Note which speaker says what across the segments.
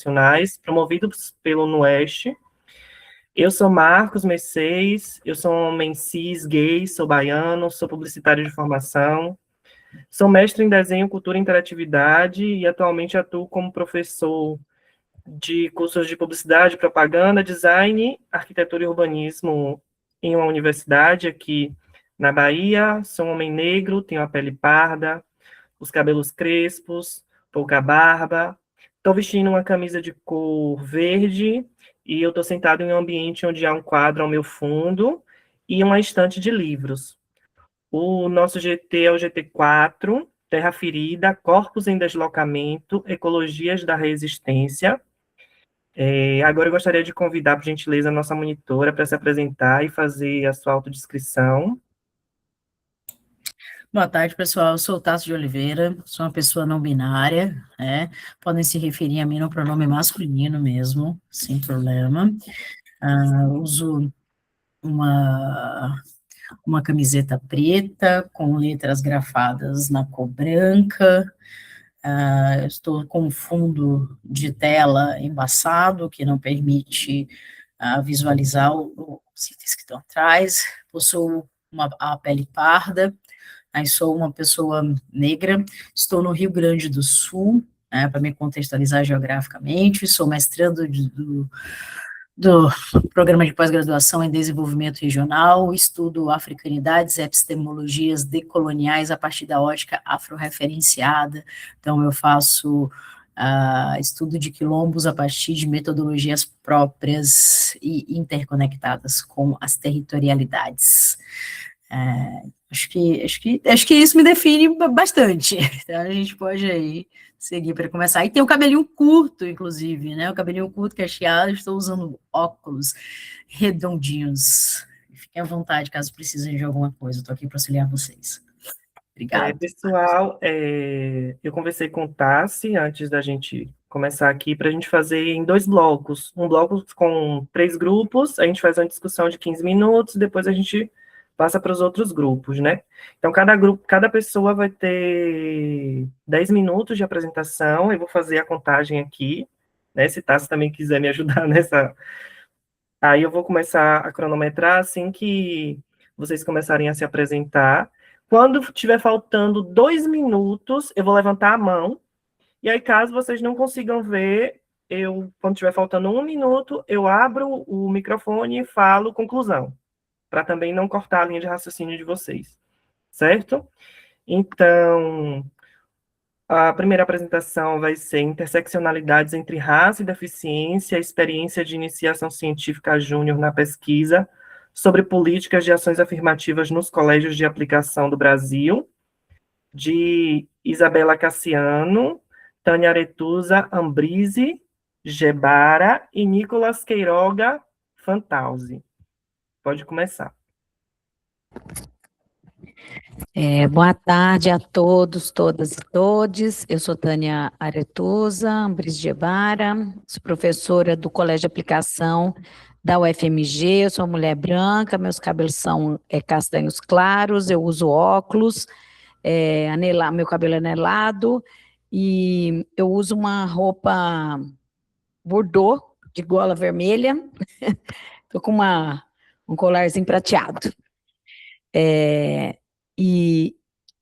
Speaker 1: internacionais promovidos pelo NUEST. Eu sou Marcos Mercedes, eu sou um homem cis, gay, sou baiano, sou publicitário de formação, sou mestre em desenho, cultura e interatividade e atualmente atuo como professor de cursos de publicidade, propaganda, design, arquitetura e urbanismo em uma universidade aqui na Bahia. Sou um homem negro, tenho a pele parda, os cabelos crespos, pouca barba. Estou vestindo uma camisa de cor verde e eu estou sentado em um ambiente onde há um quadro ao meu fundo e uma estante de livros. O nosso GT é o GT4, Terra Ferida, Corpos em Deslocamento, Ecologias da Resistência. Agora eu gostaria de convidar, por gentileza, a nossa monitora para se apresentar e fazer a sua autodescrição.
Speaker 2: Boa tarde, pessoal. Eu sou o Tasso de Oliveira, sou uma pessoa não binária, né? Podem se referir a mim no pronome masculino mesmo, sem problema. Uso uma camiseta preta com letras grafadas na cor branca. Estou com um fundo de tela embaçado, que não permite visualizar os itens que estão atrás. Possuo a pele parda. Sou uma pessoa negra, estou no Rio Grande do Sul, para me contextualizar geograficamente, sou mestrando do programa de pós-graduação em desenvolvimento regional, estudo africanidades e epistemologias decoloniais a partir da ótica afro-referenciada, então eu faço estudo de quilombos a partir de metodologias próprias e interconectadas com as territorialidades. Acho que isso me define bastante. Então, a gente pode aí seguir para começar. E tem o cabelinho curto, inclusive, né? O cabelinho curto, cacheado, estou usando óculos redondinhos. Fiquem à vontade, caso precisem de alguma coisa. Estou aqui para auxiliar vocês. Obrigada.
Speaker 1: Pessoal, eu conversei com o Tassi antes da gente começar aqui para a gente fazer em 2 blocos. Um bloco com 3 grupos, a gente faz uma discussão de 15 minutos, depois a gente passa para os outros grupos, né? Então, cada pessoa vai ter 10 minutos de apresentação, eu vou fazer a contagem aqui, né? Se Tassi também quiser me ajudar nessa... Aí eu vou começar a cronometrar assim que vocês começarem a se apresentar. Quando tiver faltando 2 minutos, eu vou levantar a mão, e aí caso vocês não consigam ver, quando tiver faltando 1 minuto, eu abro o microfone e falo conclusão, para também não cortar a linha de raciocínio de vocês, certo? Então, a primeira apresentação vai ser Interseccionalidades entre Raça e Deficiência, experiência de iniciação científica júnior na pesquisa sobre políticas de ações afirmativas nos colégios de aplicação do Brasil, de Isabela Cassiano, Tânia Aretusa Ambrise, Gebara e Nicolas Queiroga Fantauzi. Pode começar.
Speaker 3: Boa tarde a todos, todas e todes. Eu sou Tânia Aretusa Ambris Gebara, sou professora do Colégio de Aplicação da UFMG, eu sou uma mulher branca, meus cabelos são castanhos claros, eu uso óculos, meu cabelo é anelado, e eu uso uma roupa bordô, de gola vermelha, estou com um colarzinho prateado. E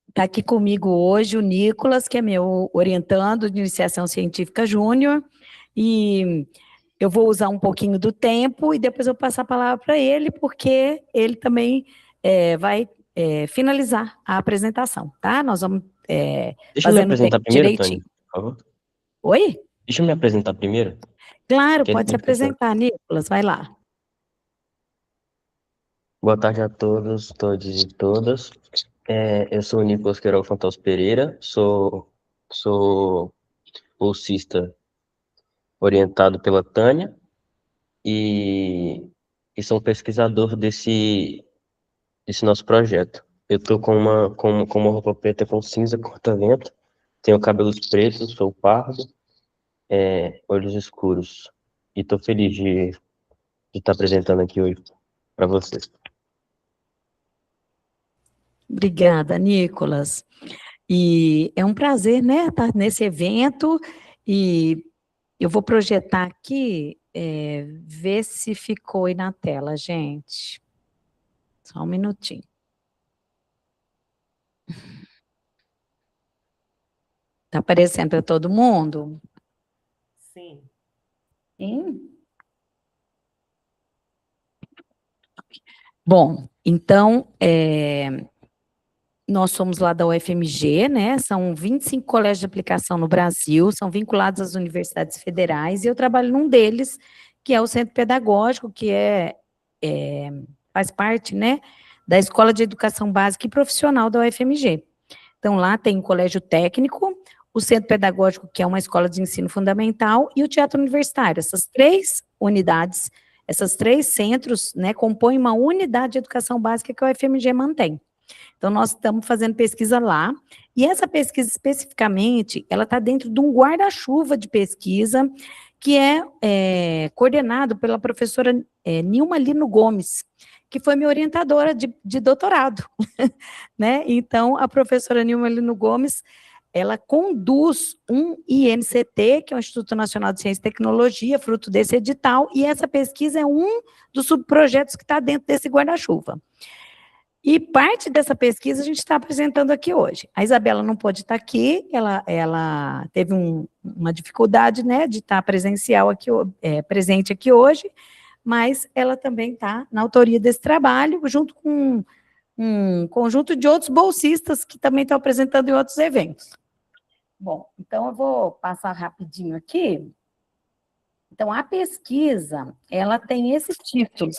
Speaker 3: está aqui comigo hoje o Nicolas, que é meu orientando de iniciação científica júnior, e eu vou usar um pouquinho do tempo e depois eu passo a palavra para ele, porque ele também vai finalizar a apresentação, tá? Nós vamos
Speaker 4: Deixa eu me apresentar primeiro, Tânia, por favor.
Speaker 3: Oi?
Speaker 4: Deixa eu me apresentar primeiro.
Speaker 3: Claro, pode se apresentar, Nicolas, vai lá.
Speaker 4: Boa tarde a todos, todos e todas. Eu sou o Nicolas Queiroga Fantauzi Pereira, sou bolsista orientado pela Tânia e sou um pesquisador desse nosso projeto. Eu estou com uma roupa preta com cinza corta-vento, tenho cabelos pretos, sou pardo, olhos escuros, e estou feliz de estar apresentando aqui hoje para vocês.
Speaker 3: Obrigada, Nicolas. E é um prazer, né, estar nesse evento, e Eu vou projetar aqui, ver se ficou aí na tela, gente. Só um minutinho. Está aparecendo para todo mundo?
Speaker 1: Sim.
Speaker 3: Sim. Bom, então, nós somos lá da UFMG, né? São 25 colégios de aplicação no Brasil, são vinculados às universidades federais, e eu trabalho num deles, que é o Centro Pedagógico, que faz parte, né, da Escola de Educação Básica e Profissional da UFMG. Então, lá tem o Colégio Técnico, o Centro Pedagógico, que é uma escola de ensino fundamental, e o Teatro Universitário. Essas 3 unidades, esses 3 centros, né, compõem uma unidade de educação básica que a UFMG mantém. Então, nós estamos fazendo pesquisa lá, e essa pesquisa especificamente, ela está dentro de um guarda-chuva de pesquisa, que é coordenado pela professora Nilma Lino Gomes, que foi minha orientadora de doutorado, né? Então, a professora Nilma Lino Gomes, ela conduz um INCT, que é o Instituto Nacional de Ciência e Tecnologia, fruto desse edital, e essa pesquisa é um dos subprojetos que está dentro desse guarda-chuva. E parte dessa pesquisa a gente está apresentando aqui hoje. A Isabela não pôde estar aqui, ela teve uma dificuldade, né, de estar presencial aqui, presente aqui hoje, mas ela também está na autoria desse trabalho, junto com um conjunto de outros bolsistas que também estão apresentando em outros eventos. Bom, então eu vou passar rapidinho aqui. Então, a pesquisa, ela tem esses títulos: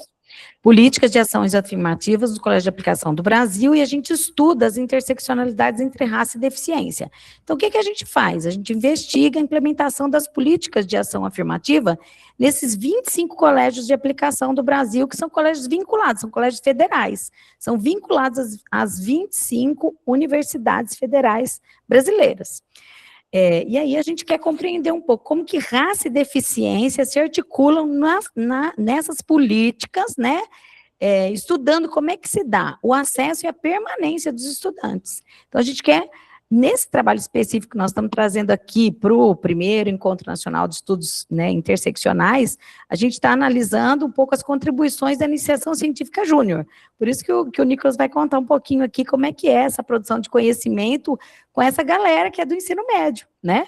Speaker 3: Políticas de Ações Afirmativas do Colégio de Aplicação do Brasil, e a gente estuda as interseccionalidades entre raça e deficiência. Então, o que a gente faz? A gente investiga a implementação das políticas de ação afirmativa nesses 25 colégios de aplicação do Brasil, que são colégios vinculados, são colégios federais, são vinculados às 25 universidades federais brasileiras. E aí a gente quer compreender um pouco como que raça e deficiência se articulam nessas políticas, né? Estudando como é que se dá o acesso e a permanência dos estudantes. Então, a gente quer, nesse trabalho específico que nós estamos trazendo aqui para o primeiro Encontro Nacional de Estudos, né, Interseccionais, a gente está analisando um pouco as contribuições da iniciação científica júnior. Por isso que o Nicolas vai contar um pouquinho aqui como é que é essa produção de conhecimento com essa galera que é do ensino médio, né?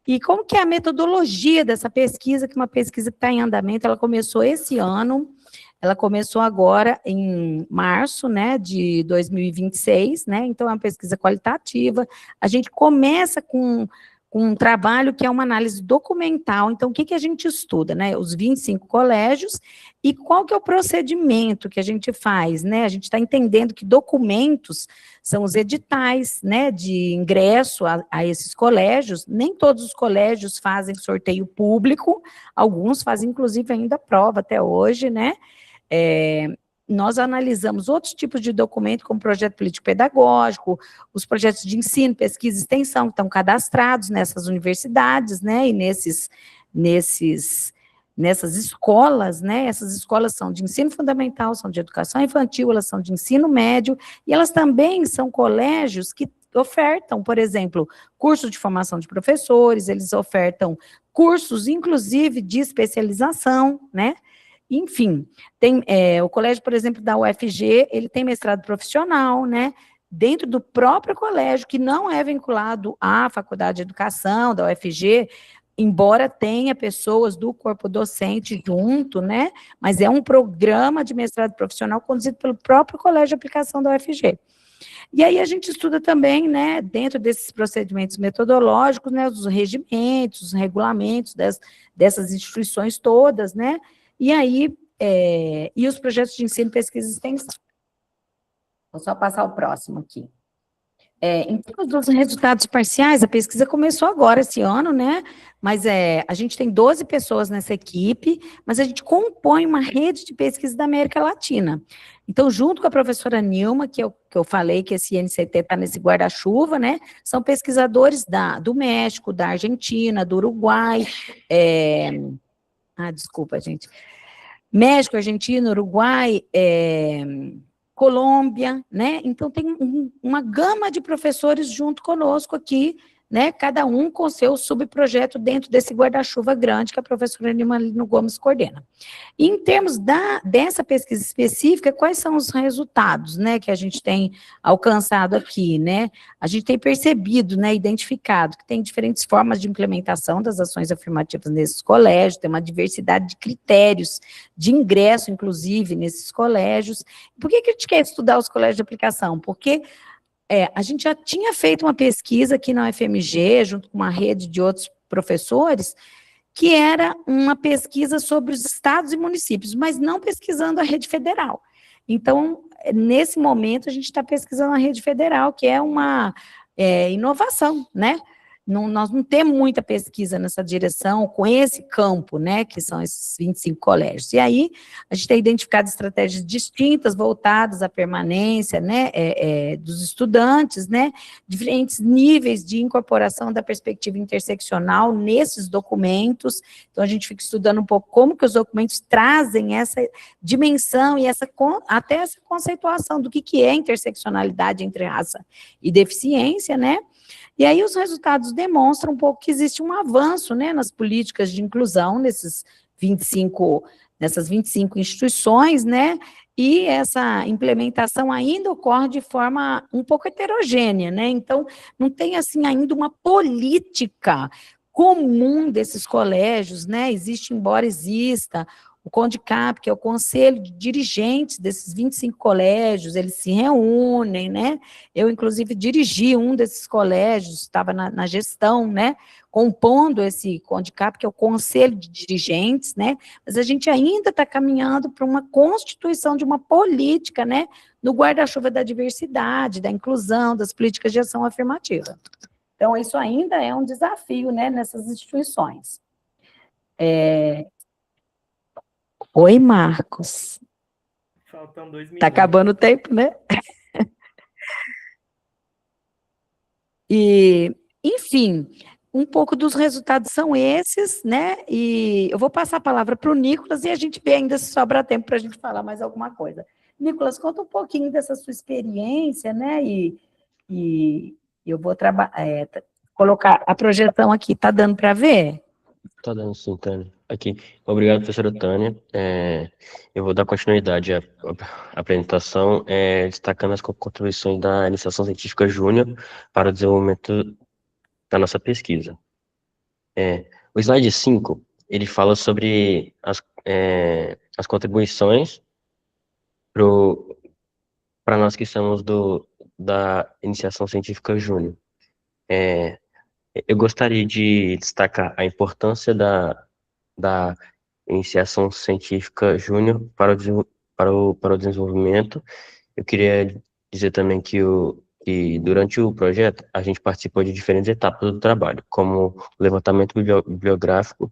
Speaker 3: E como que é a metodologia dessa pesquisa, que é uma pesquisa que está em andamento, ela começou esse ano. Ela começou agora em março, né, de 2026, né, então é uma pesquisa qualitativa. A gente começa com um trabalho que é uma análise documental. Então, o que a gente estuda, né, os 25 colégios, e qual que é o procedimento que a gente faz, né, a gente está entendendo que documentos são os editais, né, de ingresso a esses colégios. Nem todos os colégios fazem sorteio público, alguns fazem, inclusive, ainda prova até hoje, né. Nós analisamos outros tipos de documento, como projeto político-pedagógico, os projetos de ensino, pesquisa e extensão, que estão cadastrados nessas universidades, né, e nessas escolas, né, essas escolas são de ensino fundamental, são de educação infantil, elas são de ensino médio, e elas também são colégios que ofertam, por exemplo, cursos de formação de professores, eles ofertam cursos, inclusive, de especialização, né. Enfim, tem o colégio, por exemplo, da UFG, ele tem mestrado profissional, né, dentro do próprio colégio, que não é vinculado à Faculdade de Educação da UFG, embora tenha pessoas do corpo docente junto, né, mas é um programa de mestrado profissional conduzido pelo próprio colégio de aplicação da UFG. E aí a gente estuda também, né, dentro desses procedimentos metodológicos, né, os regimentos, os regulamentos dessas instituições todas, né, e aí, e os projetos de ensino, pesquisa e extensão. Vou só passar o próximo aqui. Em termos dos resultados parciais, a pesquisa começou agora, esse ano, né? Mas a gente tem 12 pessoas nessa equipe, mas a gente compõe uma rede de pesquisa da América Latina. Então, junto com a professora Nilma, que eu falei que esse INCT está nesse guarda-chuva, né? São pesquisadores do México, da Argentina, do Uruguai, desculpa, gente. México, Argentina, Uruguai, Colômbia, né? Então, tem uma gama de professores junto conosco aqui né, cada um com seu subprojeto dentro desse guarda-chuva grande que a professora Nimalino Gomes coordena. E em termos dessa pesquisa específica, quais são os resultados, né, que a gente tem alcançado aqui, né? A gente tem percebido, né, identificado que tem diferentes formas de implementação das ações afirmativas nesses colégios, tem uma diversidade de critérios de ingresso, inclusive, nesses colégios. Por que a gente quer estudar os colégios de aplicação? Porque a gente já tinha feito uma pesquisa aqui na UFMG, junto com uma rede de outros professores, que era uma pesquisa sobre os estados e municípios, mas não pesquisando a rede federal. Então, nesse momento, a gente está pesquisando a rede federal, que é uma inovação, né? Nós não temos muita pesquisa nessa direção, com esse campo, né, que são esses 25 colégios. E aí, a gente tem identificado estratégias distintas, voltadas à permanência, né, dos estudantes, né, diferentes níveis de incorporação da perspectiva interseccional nesses documentos. Então, a gente fica estudando um pouco como que os documentos trazem essa dimensão e até essa conceituação do que é interseccionalidade entre raça e deficiência, né. E aí os resultados demonstram um pouco que existe um avanço, né, nas políticas de inclusão nessas 25 instituições, né, e essa implementação ainda ocorre de forma um pouco heterogênea, né, então não tem, assim, ainda uma política comum desses colégios, né, existe, embora exista, o CONDICAP, que é o conselho de dirigentes desses 25 colégios, eles se reúnem, né? Eu, inclusive, dirigi um desses colégios, estava na gestão, né? Compondo esse CONDICAP, que é o conselho de dirigentes, né? Mas a gente ainda está caminhando para uma constituição de uma política, né? No guarda-chuva da diversidade, da inclusão, das políticas de ação afirmativa. Então, isso ainda é um desafio, né? Nessas instituições. Oi, Marcos.
Speaker 1: Faltam 2 minutos.
Speaker 3: Tá acabando o tempo, né? E, enfim, um pouco dos resultados são esses, né? E eu vou passar a palavra para o Nicolas e a gente vê ainda se sobra tempo para a gente falar mais alguma coisa. Nicolas, conta um pouquinho dessa sua experiência, né? E eu vou colocar a projeção aqui. Tá dando para ver?
Speaker 4: Tá dando sim, Tânia. Aqui. Obrigado, professora Tânia. Eu vou dar continuidade à apresentação, destacando as contribuições da Iniciação Científica Júnior para o desenvolvimento da nossa pesquisa. O slide 5, ele fala sobre as contribuições para nós que somos da Iniciação Científica Júnior. Eu gostaria de destacar a importância da Iniciação Científica Júnior para o desenvolvimento. Eu queria dizer também que durante o projeto a gente participou de diferentes etapas do trabalho, como o levantamento bibliográfico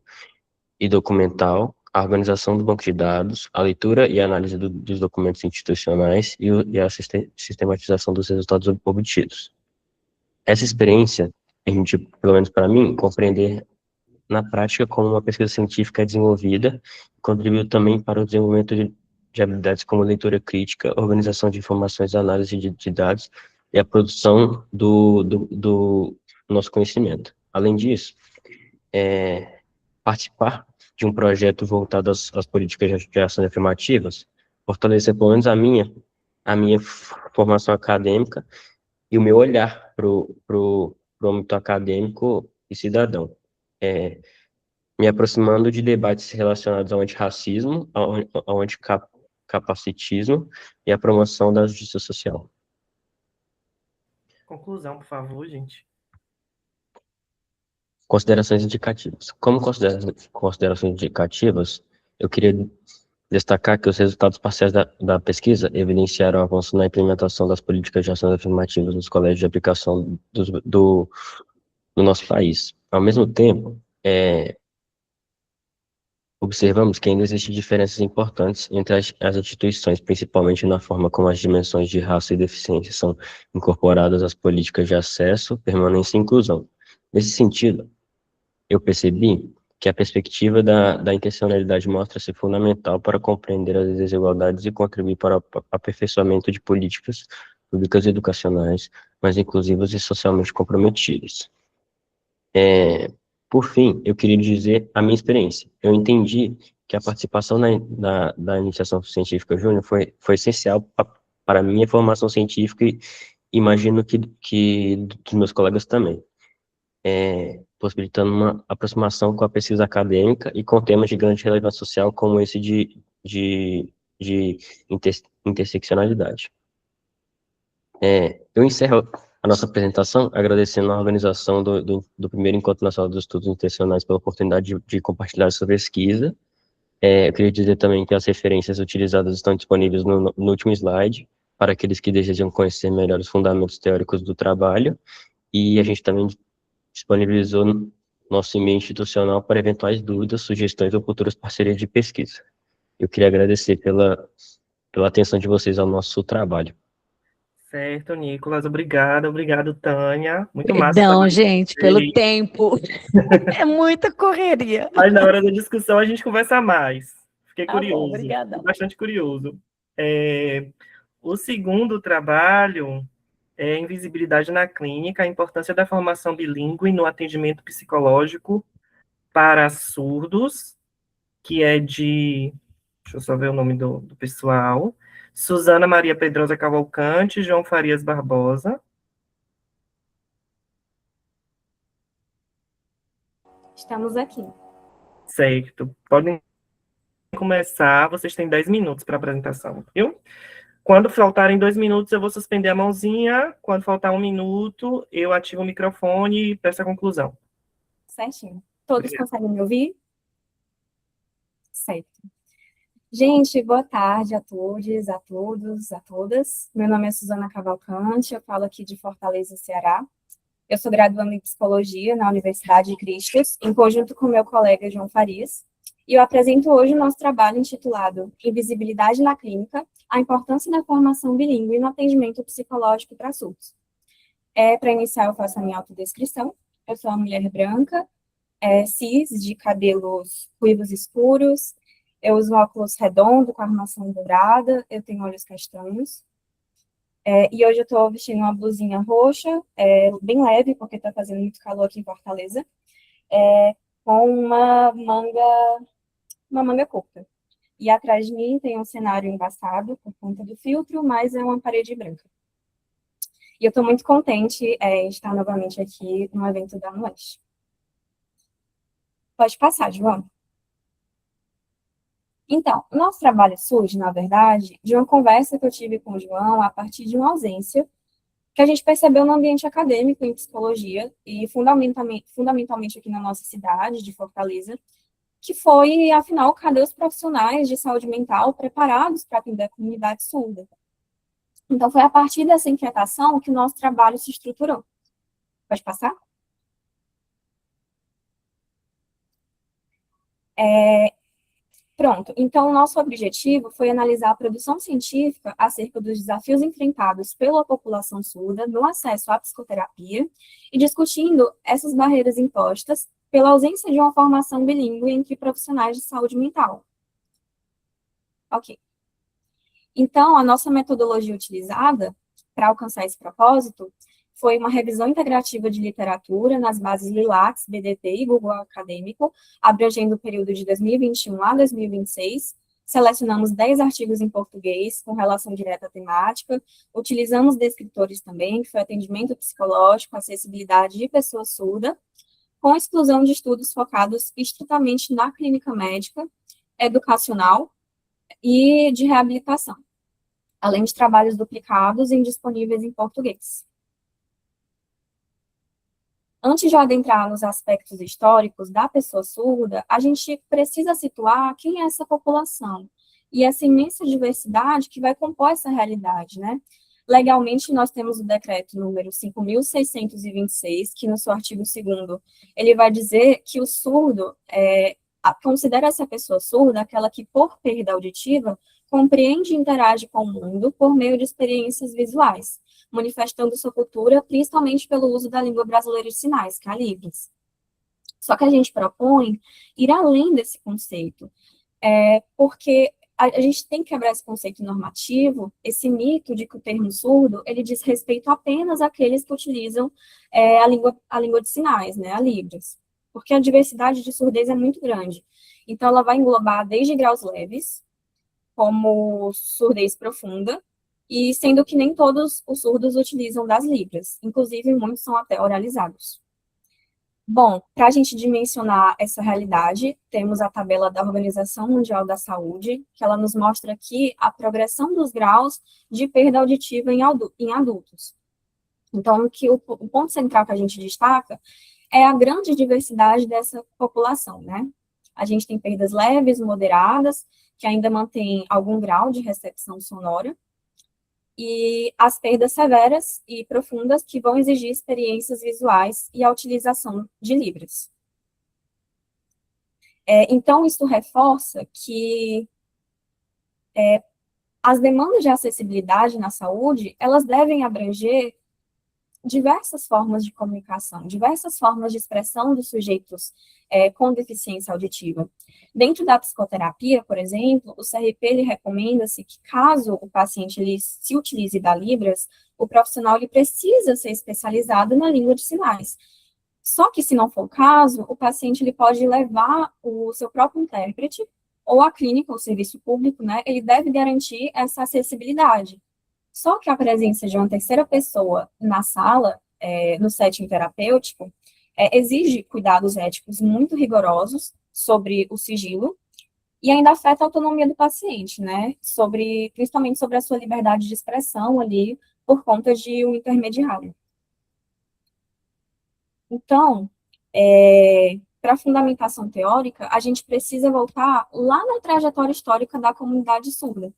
Speaker 4: e documental, a organização do banco de dados, a leitura e a análise dos documentos institucionais e a sistematização dos resultados obtidos. Essa experiência, a gente, pelo menos para mim, compreender na prática como uma pesquisa científica é desenvolvida, contribuiu também para o desenvolvimento de habilidades como leitura crítica, organização de informações, análise de dados e a produção do nosso conhecimento. Além disso, participar de um projeto voltado às políticas de ações afirmativas fortalecer pelo menos a minha formação acadêmica e o meu olhar para o âmbito acadêmico e cidadão. Me aproximando de debates relacionados ao antirracismo, ao anticapacitismo e à promoção da justiça social.
Speaker 1: Conclusão, por favor, gente.
Speaker 4: Considerações indicativas. Como considerações indicativas, eu queria destacar que os resultados parciais da pesquisa evidenciaram avanço na implementação das políticas de ações afirmativas nos colégios de aplicação do nosso país. Ao mesmo tempo, observamos que ainda existem diferenças importantes entre as instituições, principalmente na forma como as dimensões de raça e deficiência são incorporadas às políticas de acesso, permanência e inclusão. Nesse sentido, eu percebi que a perspectiva da intencionalidade mostra-se fundamental para compreender as desigualdades e contribuir para o aperfeiçoamento de políticas públicas educacionais mais inclusivas e socialmente comprometidas. Por fim, eu queria dizer a minha experiência. Eu entendi que a participação da iniciação científica júnior foi essencial para a minha formação científica e imagino que dos meus colegas também, possibilitando uma aproximação com a pesquisa acadêmica e com temas de grande relevância social como esse de interseccionalidade. Eu encerro a nossa apresentação agradecendo a organização do primeiro Encontro Nacional dos Estudos Intencionais pela oportunidade de compartilhar essa pesquisa. Eu queria dizer também que as referências utilizadas estão disponíveis no último slide, para aqueles que desejam conhecer melhor os fundamentos teóricos do trabalho, e a gente também disponibilizou nosso e-mail institucional para eventuais dúvidas, sugestões ou futuras parcerias de pesquisa. Eu queria agradecer pela atenção de vocês ao nosso trabalho.
Speaker 1: Certo, Nicolas, obrigado, Tânia. Muito massa
Speaker 3: Perdão,
Speaker 1: saber
Speaker 3: gente,
Speaker 1: de
Speaker 3: pelo
Speaker 1: vocês.
Speaker 3: tempo. É muita correria.
Speaker 1: Mas na hora da discussão a gente conversa mais. Fiquei
Speaker 3: Tá bom,
Speaker 1: curioso, fiquei
Speaker 3: obrigadão.
Speaker 1: bastante curioso. É, o segundo trabalho é Invisibilidade na Clínica, a importância da formação bilíngue no atendimento psicológico para surdos, que é de, deixa eu só ver o nome do pessoal, Suzana Maria Pedrosa Cavalcante, João Farias Barbosa.
Speaker 5: Estamos aqui.
Speaker 1: Certo. Podem começar, vocês têm 10 minutos para a apresentação, viu? Quando faltarem 2 minutos, eu vou suspender a mãozinha. Quando faltar 1 minuto, eu ativo o microfone e peço a conclusão.
Speaker 5: Certinho. Todos conseguem me ouvir? Certo. Gente, boa tarde a todos, a todas. Meu nome é Suzana Cavalcante, eu falo aqui de Fortaleza, Ceará. Eu sou graduanda em Psicologia na Universidade de Cristos, em conjunto com meu colega João Farias, e eu apresento hoje o nosso trabalho intitulado Invisibilidade na Clínica, a importância da formação bilíngue no atendimento psicológico para surdos. Para iniciar, eu faço a minha autodescrição. Eu sou uma mulher branca, cis, de cabelos ruivos escuros, eu uso óculos redondo com armação dourada, eu tenho olhos castanhos. E hoje eu estou vestindo uma blusinha roxa, bem leve, porque está fazendo muito calor aqui em Fortaleza, com uma manga curta. E atrás de mim tem um cenário embaçado por conta do filtro, mas é uma parede branca. E eu estou muito contente em estar novamente aqui no evento da Noite. Pode passar, João. Então, o nosso trabalho surge, na verdade, de uma conversa que eu tive com o João a partir de uma ausência que a gente percebeu no ambiente acadêmico em psicologia e fundamentalmente aqui na nossa cidade, de Fortaleza, que foi, afinal, cadê os profissionais de saúde mental preparados para atender a comunidade surda? Então, foi a partir dessa inquietação que o nosso trabalho se estruturou. Pode passar? Pronto, então o nosso objetivo foi analisar a produção científica acerca dos desafios enfrentados pela população surda no acesso à psicoterapia e discutindo essas barreiras impostas pela ausência de uma formação bilíngue entre profissionais de saúde mental. Ok. Então, a nossa metodologia utilizada para alcançar esse propósito foi uma revisão integrativa de literatura nas bases LILACS, BDT e Google Acadêmico, abrangendo o período de 2021 a 2026. Selecionamos 10 artigos em português com relação direta à temática, utilizamos descritores também, que foi atendimento psicológico, acessibilidade de pessoa surda, com exclusão de estudos focados estritamente na clínica médica, educacional e de reabilitação, além de trabalhos duplicados e indisponíveis em português. Antes de adentrar nos aspectos históricos da pessoa surda, a gente precisa situar quem é essa população e essa imensa diversidade que vai compor essa realidade, né? Legalmente, nós temos o decreto número 5.626, que no seu artigo 2º, ele vai dizer que o surdo considera essa pessoa surda aquela que, por perda auditiva, compreende e interage com o mundo por meio de experiências visuais, manifestando sua cultura principalmente pelo uso da língua brasileira de sinais, que é a Libras. Só que a gente propõe ir além desse conceito, porque a gente tem que quebrar esse conceito normativo, esse mito de que o termo surdo, ele diz respeito apenas àqueles que utilizam a língua de sinais, né, a Libras, porque a diversidade de surdez é muito grande. Então, ela vai englobar desde graus leves, como surdez profunda, e sendo que nem todos os surdos utilizam das Libras, inclusive muitos são até oralizados. Bom, para a gente dimensionar essa realidade, temos a tabela da Organização Mundial da Saúde, que ela nos mostra aqui a progressão dos graus de perda auditiva em adultos. Então, o ponto central que a gente destaca é a grande diversidade dessa população, né? A gente tem perdas leves, moderadas, que ainda mantêm algum grau de recepção sonora, e as perdas severas e profundas que vão exigir experiências visuais e a utilização de Libras. Então, isso reforça que as demandas de acessibilidade na saúde, elas devem abranger diversas formas de comunicação, diversas formas de expressão dos sujeitos com deficiência auditiva. Dentro da psicoterapia, por exemplo, o CRP ele recomenda-se que, caso o paciente ele se utilize da Libras, o profissional ele precisa ser especializado na língua de sinais. Só que, se não for o caso, o paciente ele pode levar o seu próprio intérprete, ou a clínica, o serviço público, né, ele deve garantir essa acessibilidade. Só que a presença de uma terceira pessoa na sala, no setting terapêutico, exige cuidados éticos muito rigorosos sobre o sigilo e ainda afeta a autonomia do paciente, né? Principalmente sobre a sua liberdade de expressão ali, por conta de um intermediário. Então, para a fundamentação teórica, a gente precisa voltar lá na trajetória histórica da comunidade surda.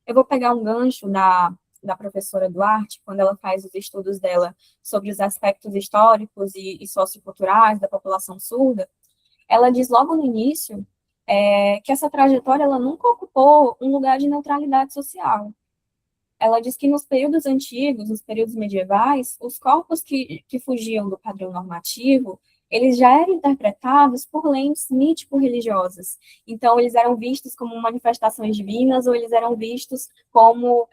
Speaker 5: Eu vou pegar um gancho da professora Duarte, quando ela faz os estudos dela sobre os aspectos históricos e socioculturais da população surda. Ela diz logo no início que essa trajetória ela nunca ocupou um lugar de neutralidade social. Ela diz que nos períodos antigos, nos períodos medievais, os corpos que fugiam do padrão normativo, eles já eram interpretados por lentes mítico-religiosas. Então, eles eram vistos como manifestações divinas, ou eles eram vistos como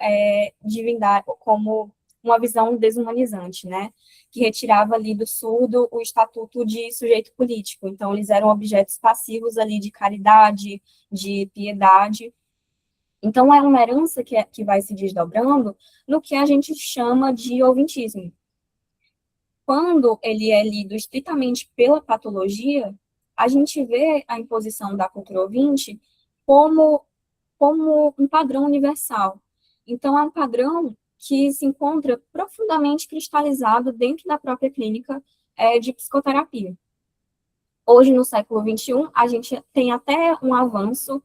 Speaker 5: divindade, como uma visão desumanizante, né? Que retirava ali do surdo o estatuto de sujeito político. Então, eles eram objetos passivos ali de caridade, de piedade. Então, é uma herança que vai se desdobrando no que a gente chama de ouvintismo. Quando ele é lido estritamente pela patologia, a gente vê a imposição da cultura ouvinte como um padrão universal. Então, é um padrão que se encontra profundamente cristalizado dentro da própria clínica de psicoterapia. Hoje, no século XXI, a gente tem até um avanço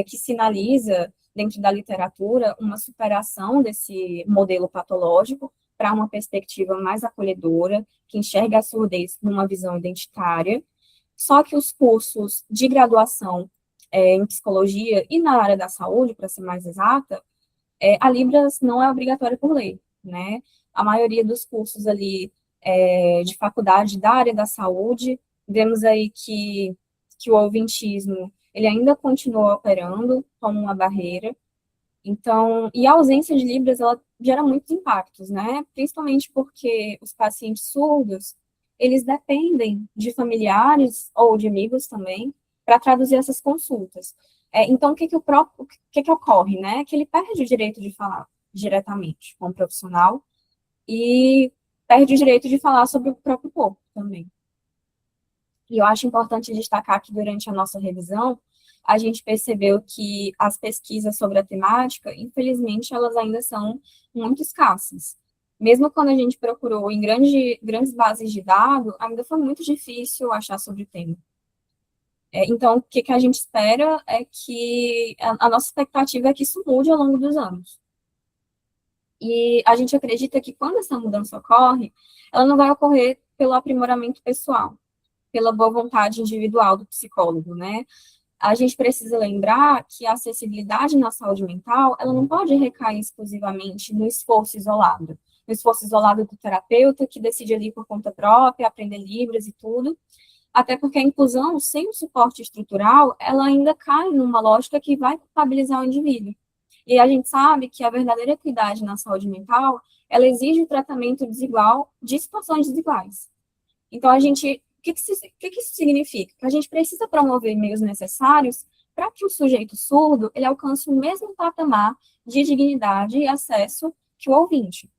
Speaker 5: que sinaliza, dentro da literatura, uma superação desse modelo patológico para uma perspectiva mais acolhedora, que enxerga a surdez numa visão identitária. Só que os cursos de graduação em psicologia e na área da saúde, para ser mais exata, a Libras não é obrigatória por lei, né? A maioria dos cursos ali de faculdade da área da saúde, vemos aí que o ouvintismo, ele ainda continua operando como uma barreira. Então, e a ausência de Libras, ela gera muitos impactos, né? Principalmente porque os pacientes surdos, eles dependem de familiares ou de amigos também para traduzir essas consultas. Então, o que ocorre, né? Que ele perde o direito de falar diretamente com o profissional e perde o direito de falar sobre o próprio corpo também. E eu acho importante destacar que durante a nossa revisão, a gente percebeu que as pesquisas sobre a temática, infelizmente, elas ainda são muito escassas. Mesmo quando a gente procurou em grandes bases de dados, ainda foi muito difícil achar sobre o tema. Então, o que a gente espera é que a nossa expectativa é que isso mude ao longo dos anos. E a gente acredita que quando essa mudança ocorre, ela não vai ocorrer pelo aprimoramento pessoal, pela boa vontade individual do psicólogo, né? A gente precisa lembrar que a acessibilidade na saúde mental, ela não pode recair exclusivamente no esforço isolado do terapeuta, que decide ali por conta própria, aprender Libras e tudo, Até porque a inclusão, sem o suporte estrutural, ela ainda cai numa lógica que vai culpabilizar o indivíduo. E a gente sabe que a verdadeira equidade na saúde mental, ela exige o tratamento desigual de situações desiguais. Então, o que isso significa? Que a gente precisa promover meios necessários para que o sujeito surdo, ele alcance o mesmo patamar de dignidade e acesso que o ouvinte.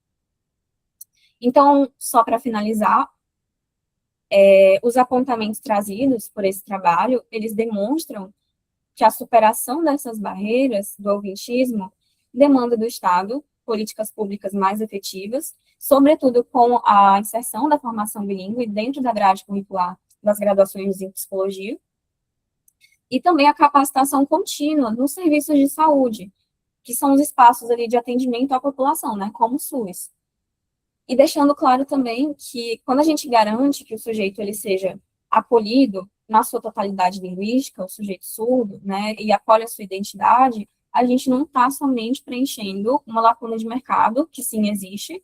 Speaker 5: Então, só para finalizar, os apontamentos trazidos por esse trabalho, eles demonstram que a superação dessas barreiras do ouvintismo demanda do Estado políticas públicas mais efetivas, sobretudo com a inserção da formação bilíngue dentro da grade curricular das graduações em psicologia, e também a capacitação contínua nos serviços de saúde, que são os espaços ali de atendimento à população, né, como o SUS. E deixando claro também que quando a gente garante que o sujeito ele seja acolhido na sua totalidade linguística, o sujeito surdo, né, e acolhe a sua identidade, a gente não está somente preenchendo uma lacuna de mercado, que sim existe,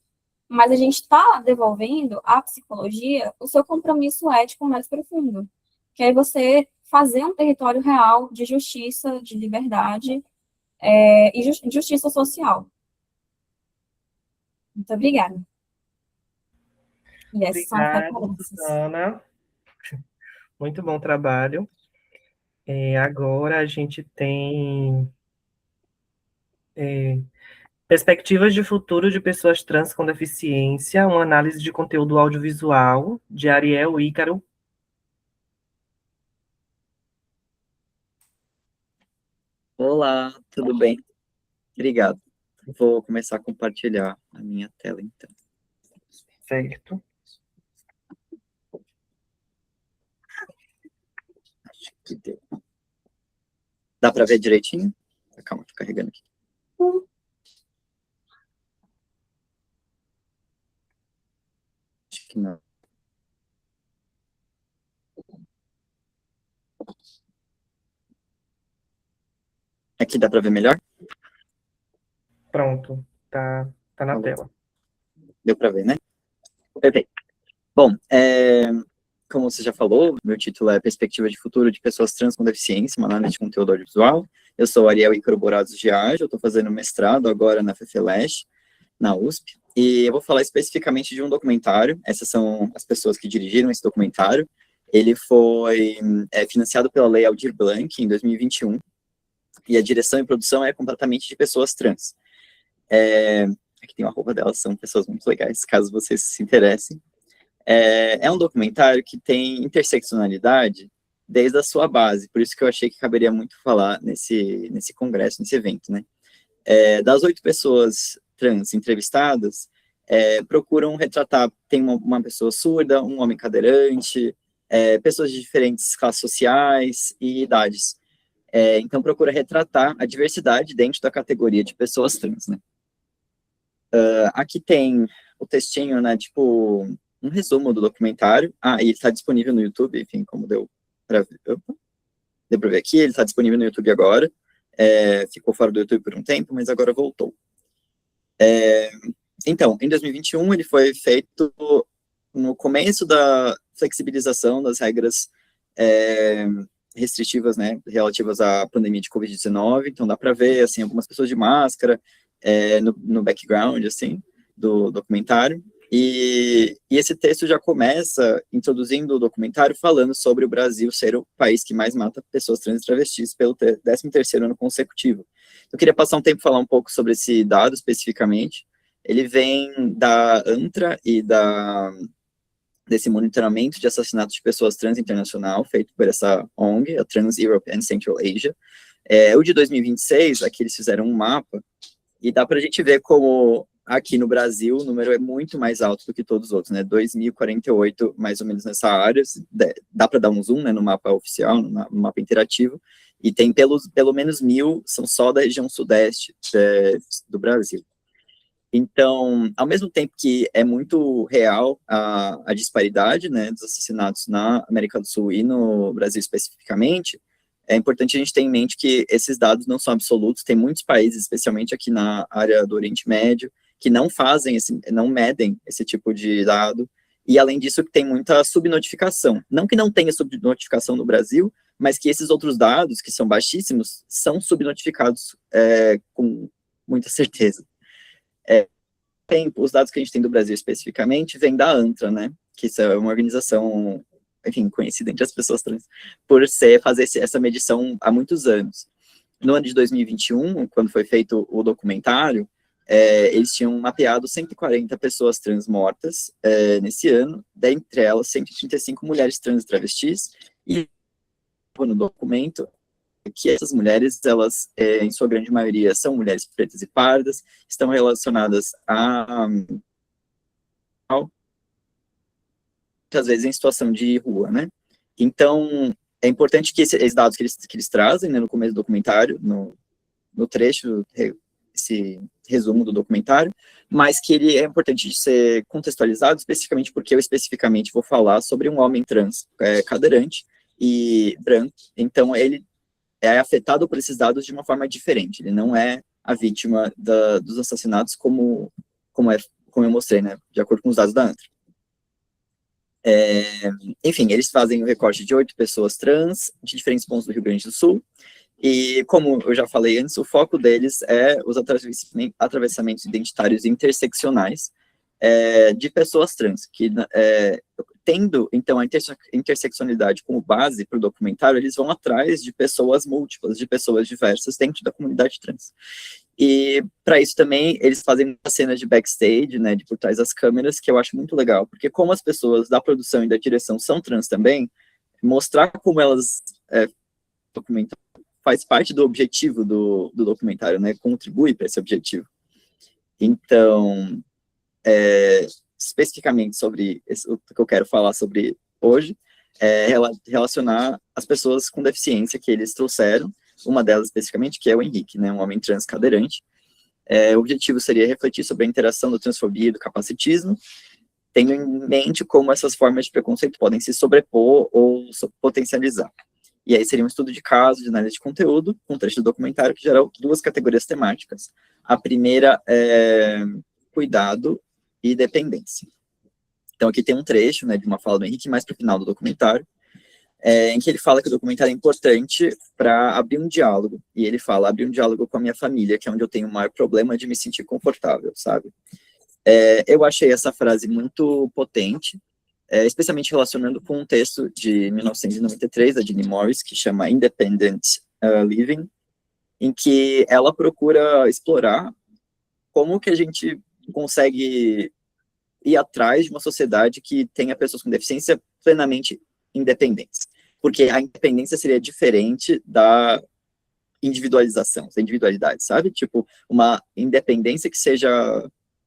Speaker 5: mas a gente está devolvendo à psicologia o seu compromisso ético mais profundo, que é você fazer um território real de justiça, de liberdade e justiça social. Muito obrigada. E essas são as
Speaker 1: Obrigada,
Speaker 5: referências.
Speaker 1: Susana. Muito bom trabalho. Agora a gente tem perspectivas de futuro de pessoas trans com deficiência, uma análise de conteúdo audiovisual, de Ariel Ícaro.
Speaker 6: Olá, tudo bem? Obrigado. Vou começar a compartilhar a minha tela, então.
Speaker 1: Certo.
Speaker 6: Acho que deu. Dá para ver direitinho? Calma, tô carregando aqui. Acho que não. Aqui dá para ver melhor?
Speaker 1: Pronto. Tá na tela.
Speaker 6: Deu para ver, né? Perfeito. Bom, como você já falou, meu título é Perspectiva de Futuro de Pessoas Trans com Deficiência, uma análise de conteúdo audiovisual. Eu sou Ariel Ícaro Borados de Ágio, eu estou fazendo mestrado agora na FEFELESH, na USP, e eu vou falar especificamente de um documentário. Essas são as pessoas que dirigiram esse documentário. Ele foi financiado pela Lei Aldir Blanc em 2021, e a direção e produção é completamente de pessoas trans. Aqui tem uma roupa delas, são pessoas muito legais, caso vocês se interessem. É um documentário que tem interseccionalidade desde a sua base, por isso que eu achei que caberia muito falar nesse congresso, nesse evento, né? Das 8 pessoas trans entrevistadas, procuram retratar, tem uma pessoa surda, um homem cadeirante, pessoas de diferentes classes sociais e idades. Então, procura retratar a diversidade dentro da categoria de pessoas trans, né? Aqui tem o textinho, né, tipo, um resumo do documentário. E ele está disponível no YouTube, enfim, como deu para ver. Deu para ver aqui, ele está disponível no YouTube agora. Ficou fora do YouTube por um tempo, mas agora voltou. Então, em 2021, ele foi feito no começo da flexibilização das regras restritivas, né, relativas à pandemia de Covid-19, então dá para ver, assim, algumas pessoas de máscara no background, assim, do documentário, e esse texto já começa introduzindo o documentário falando sobre o Brasil ser o país que mais mata pessoas trans e travestis pelo 13º ano consecutivo. Eu queria passar um tempo falar um pouco sobre esse dado especificamente. Ele vem da ANTRA e desse monitoramento de assassinatos de pessoas trans internacional, feito por essa ONG, a Trans Europe and Central Asia. O de 2026, aqui eles fizeram um mapa, e dá para a gente ver como aqui no Brasil o número é muito mais alto do que todos os outros, né, 2.048 mais ou menos nessa área, dá para dar um zoom, né, no mapa oficial, no mapa interativo, e tem pelo menos 1.000, são só da região sudeste do Brasil. Então, ao mesmo tempo que é muito real a disparidade, né, dos assassinatos na América do Sul e no Brasil especificamente, é importante a gente ter em mente que esses dados não são absolutos. Tem muitos países, especialmente aqui na área do Oriente Médio, que não medem esse tipo de dado, E, além disso, tem muita subnotificação. Não que não tenha subnotificação no Brasil, mas que esses outros dados, que são baixíssimos, são subnotificados com muita certeza. Os dados que a gente tem do Brasil especificamente vêm da ANTRA, né? Que isso é uma organização, enfim, conhecida entre as pessoas trans, por fazer essa medição há muitos anos. No ano de 2021, quando foi feito o documentário, eles tinham mapeado 140 pessoas trans mortas nesse ano, dentre elas 135 mulheres trans e travestis, e no documento que essas mulheres, elas, em sua grande maioria, são mulheres pretas e pardas, estão relacionadas muitas vezes em situação de rua, né? Então, é importante que esses dados que eles trazem, né, no começo do documentário, no trecho, esse resumo do documentário, mas que ele é importante de ser contextualizado, especificamente porque eu especificamente vou falar sobre um homem trans cadeirante e branco, então ele é afetado por esses dados de uma forma diferente, ele não é a vítima dos assassinatos como eu mostrei, né, de acordo com os dados da ANTRA. Enfim, eles fazem o recorte de 8 pessoas trans, de diferentes pontos do Rio Grande do Sul, e como eu já falei antes, o foco deles é os atravessamentos identitários interseccionais de pessoas trans, que tendo, então, a interseccionalidade como base para o documentário, eles vão atrás de pessoas múltiplas, de pessoas diversas dentro da comunidade trans. E, para isso também, eles fazem uma cena de backstage, né, de por trás das câmeras, que eu acho muito legal, porque como as pessoas da produção e da direção são trans também, mostrar como elas documentam faz parte do objetivo do documentário, né, contribui para esse objetivo. Então, especificamente sobre o que eu quero falar sobre hoje, relacionar as pessoas com deficiência que eles trouxeram, uma delas especificamente, que é o Henrique, né, um homem trans cadeirante. O objetivo seria refletir sobre a interação da transfobia e do capacitismo, tendo em mente como essas formas de preconceito podem se sobrepor ou potencializar. E aí seria um estudo de caso, de análise de conteúdo, um trecho do documentário que gerou 2 categorias temáticas. A primeira é cuidado e dependência. Então aqui tem um trecho, né, de uma fala do Henrique, mais para o final do documentário, em que ele fala que o documentário é importante para abrir um diálogo, e ele fala, abrir um diálogo com a minha família, que é onde eu tenho o maior problema de me sentir confortável, sabe? Eu achei essa frase muito potente, especialmente relacionando com um texto de 1993, da Jeannie Morris, que chama Independent Living, em que ela procura explorar como que a gente consegue ir atrás de uma sociedade que tenha pessoas com deficiência plenamente independentes. Porque a independência seria diferente da individualização, da individualidade, sabe? Tipo, uma independência que seja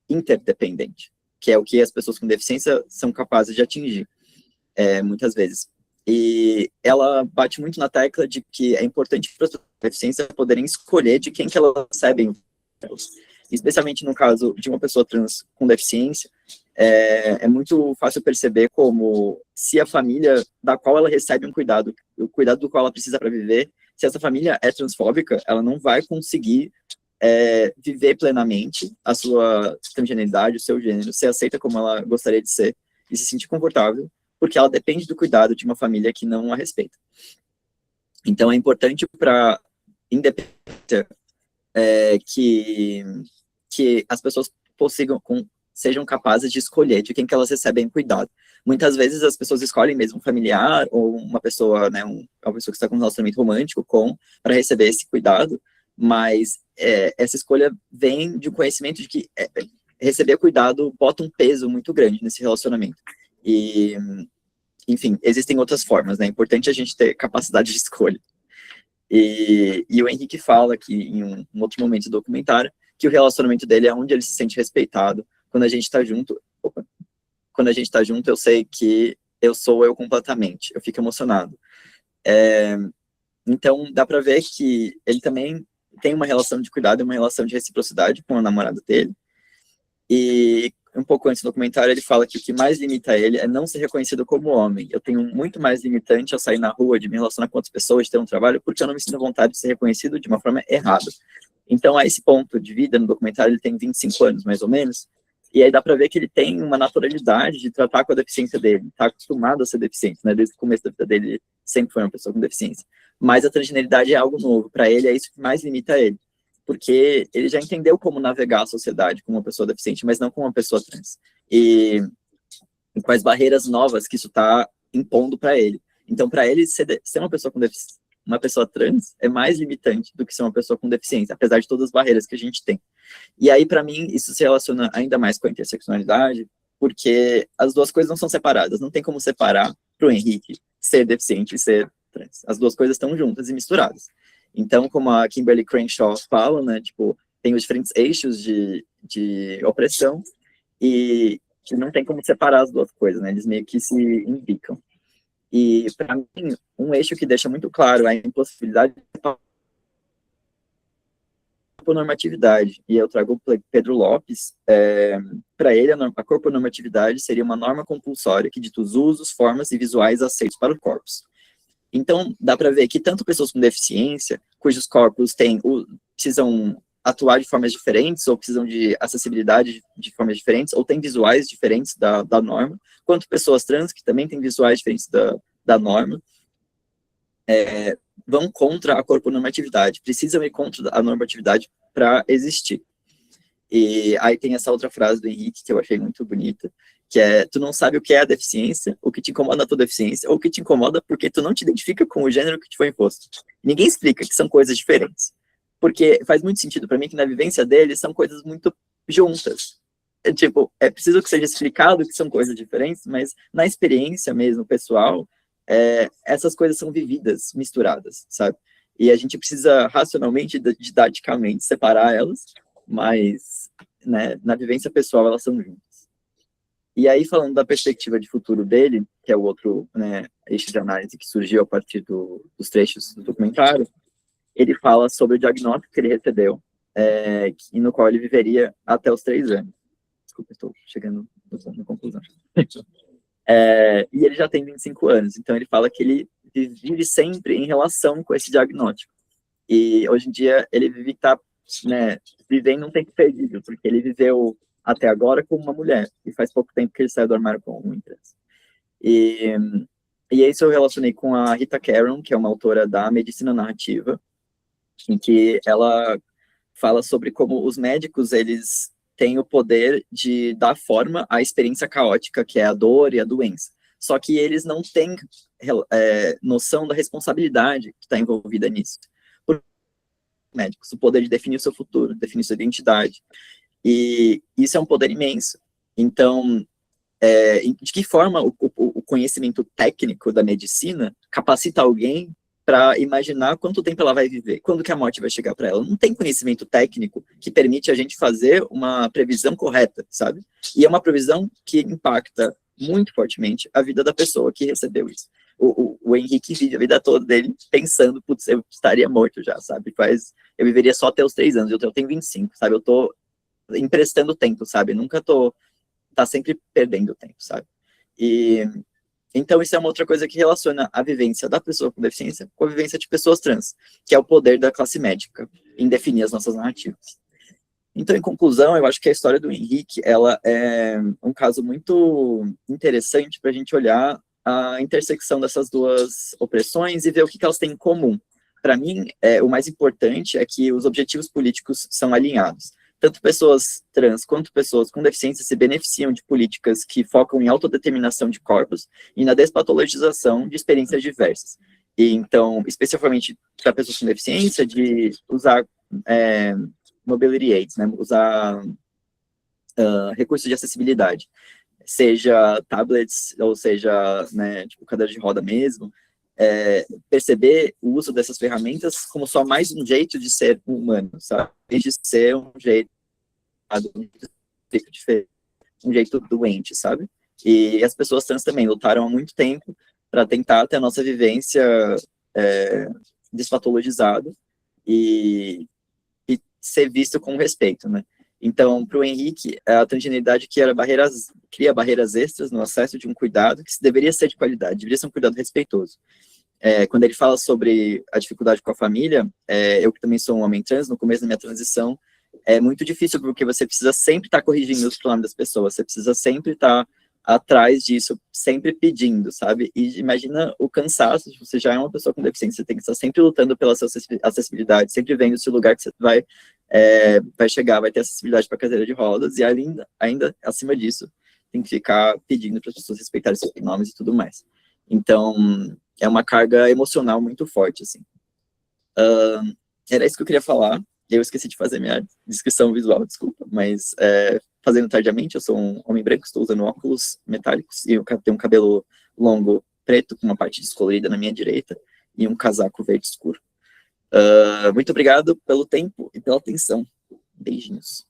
Speaker 6: interdependente, que é o que as pessoas com deficiência são capazes de atingir, muitas vezes. E ela bate muito na tecla de que é importante para as pessoas com deficiência poderem escolher de quem que elas recebem, especialmente no caso de uma pessoa trans com deficiência, é muito fácil perceber como se a família da qual ela recebe um cuidado, o cuidado do qual ela precisa para viver, se essa família é transfóbica, ela não vai conseguir viver plenamente a sua transgeneridade, o seu gênero, ser aceita como ela gostaria de ser e se sentir confortável, porque ela depende do cuidado de uma família que não a respeita. Então é importante para independência que as pessoas sejam capazes de escolher de quem que elas recebem cuidado. Muitas vezes as pessoas escolhem mesmo um familiar ou uma pessoa, né, uma pessoa que está com um relacionamento romântico para receber esse cuidado, mas essa escolha vem de um conhecimento de que receber cuidado bota um peso muito grande nesse relacionamento. E, enfim, existem outras formas, né? É importante a gente ter capacidade de escolha. E o Henrique fala aqui, em um outro momento do documentário, que o relacionamento dele é onde ele se sente respeitado. Quando a gente está junto, eu sei que eu sou eu completamente, eu fico emocionado. Então, dá para ver que ele também tem uma relação de cuidado e uma relação de reciprocidade com a namorada dele. E um pouco antes do documentário, ele fala que o que mais limita ele é não ser reconhecido como homem. Eu tenho muito mais limitante ao sair na rua, de me relacionar com outras pessoas, de ter um trabalho, porque eu não me sinto à vontade de ser reconhecido de uma forma errada. Então, a esse ponto de vida, no documentário, ele tem 25 anos, mais ou menos, E aí dá para ver que ele tem uma naturalidade de tratar com a deficiência dele, está acostumado a ser deficiente, né? Desde o começo da vida dele, ele sempre foi uma pessoa com deficiência. Mas a transgeneridade é algo novo, para ele é isso que mais limita ele, porque ele já entendeu como navegar a sociedade como uma pessoa deficiente, mas não como uma pessoa trans. E quais barreiras novas que isso está impondo para ele. Então, para ele, ser uma pessoa com deficiência, uma pessoa trans, é mais limitante do que ser uma pessoa com deficiência, apesar de todas as barreiras que a gente tem. E aí, para mim, isso se relaciona ainda mais com a interseccionalidade, porque as duas coisas não são separadas. Não tem como separar para o Henrique ser deficiente e ser trans. As duas coisas estão juntas e misturadas. Então, como a Kimberly Crenshaw fala, né, tipo, tem os diferentes eixos de opressão e não tem como separar as duas coisas, né? Eles meio que se indicam. E, para mim, um eixo que deixa muito claro a impossibilidade de corponormatividade, e eu trago o Pedro Lopes, para ele a corponormatividade seria uma norma compulsória que dita os usos, formas e visuais aceitos para o corpus. Então, dá para ver que tanto pessoas com deficiência, cujos corpos precisam atuar de formas diferentes, ou precisam de acessibilidade de formas diferentes, ou têm visuais diferentes da norma, quanto pessoas trans, que também têm visuais diferentes da norma, vão contra a corponormatividade, precisam ir contra a normatividade para existir. E aí tem essa outra frase do Henrique, que eu achei muito bonita, que é: tu não sabe o que é a deficiência, o que te incomoda na tua deficiência, ou o que te incomoda porque tu não te identifica com o gênero que te foi imposto. Ninguém explica que são coisas diferentes. Porque faz muito sentido para mim que na vivência deles são coisas muito juntas. Tipo, é preciso que seja explicado que são coisas diferentes, mas na experiência mesmo, pessoal, essas coisas são vividas, misturadas, sabe? E a gente precisa racionalmente, didaticamente, separar elas, mas, né, na vivência pessoal elas são juntas. E aí, falando da perspectiva de futuro dele, que é o outro, né, eixo de análise que surgiu a partir dos trechos do documentário, ele fala sobre o diagnóstico que ele recebeu, no qual ele viveria até os 3 anos. Desculpa, estou chegando na conclusão. E ele já tem 25 anos, então ele fala que ele vive sempre em relação com esse diagnóstico. E hoje em dia ele vive vivendo um tempo perdido, porque ele viveu até agora como uma mulher, e faz pouco tempo que ele saiu do armário como um trans. E isso eu relacionei com a Rita Caron, que é uma autora da medicina narrativa, em que ela fala sobre como os médicos, eles têm o poder de dar forma à experiência caótica, que é a dor e a doença. Só que eles não têm noção da responsabilidade que está envolvida nisso. Por médicos, o poder de definir o seu futuro, definir sua identidade. E isso é um poder imenso. Então, de que forma o conhecimento técnico da medicina capacita alguém para imaginar quanto tempo ela vai viver, quando que a morte vai chegar para ela? Não tem conhecimento técnico que permite a gente fazer uma previsão correta, sabe? E é uma previsão que impacta muito fortemente a vida da pessoa que recebeu isso. O Henrique vive a vida toda dele pensando, putz, eu estaria morto já, sabe? Eu viveria só até os 3 anos, eu tenho 25, sabe? Eu tô emprestando tempo, sabe? Nunca tá sempre perdendo tempo, sabe? Então, isso é uma outra coisa que relaciona a vivência da pessoa com deficiência com a vivência de pessoas trans, que é o poder da classe médica em definir as nossas narrativas. Então, em conclusão, eu acho que a história do Henrique, ela é um caso muito interessante para a gente olhar a intersecção dessas duas opressões e ver o que elas têm em comum. Para mim, o mais importante é que os objetivos políticos são alinhados. Tanto pessoas trans quanto pessoas com deficiência se beneficiam de políticas que focam em autodeterminação de corpos e na despatologização de experiências diversas. E então, especificamente para pessoas com deficiência, de usar mobility aids, né, usar recursos de acessibilidade, seja tablets, ou seja, né, tipo cadeira de roda mesmo, perceber o uso dessas ferramentas como só mais um jeito de ser humano, sabe? De ser um jeito diferente, um jeito doente, sabe? E as pessoas trans também lutaram há muito tempo para tentar ter a nossa vivência despatologizada e ser visto com respeito, né? Então, para o Henrique, a transgeneridade cria barreiras extras no acesso de um cuidado que deveria ser de qualidade, deveria ser um cuidado respeitoso. Quando ele fala sobre a dificuldade com a família, eu que também sou um homem trans, no começo da minha transição, é muito difícil, porque você precisa sempre estar corrigindo os pronomes das pessoas, você precisa sempre estar atrás disso, sempre pedindo, sabe? E imagina o cansaço, você já é uma pessoa com deficiência, você tem que estar sempre lutando pela sua acessibilidade, sempre vendo se o lugar que você vai chegar, vai ter acessibilidade para cadeira de rodas, e ainda acima disso, tem que ficar pedindo para as pessoas respeitarem seus pronomes e tudo mais. Então, é uma carga emocional muito forte, assim. Era isso que eu queria falar. Eu esqueci de fazer minha descrição visual, desculpa, mas fazendo tardiamente, eu sou um homem branco, estou usando óculos metálicos, e eu tenho um cabelo longo preto, com uma parte descolorida na minha direita, e um casaco verde escuro. Muito obrigado pelo tempo e pela atenção. Beijinhos.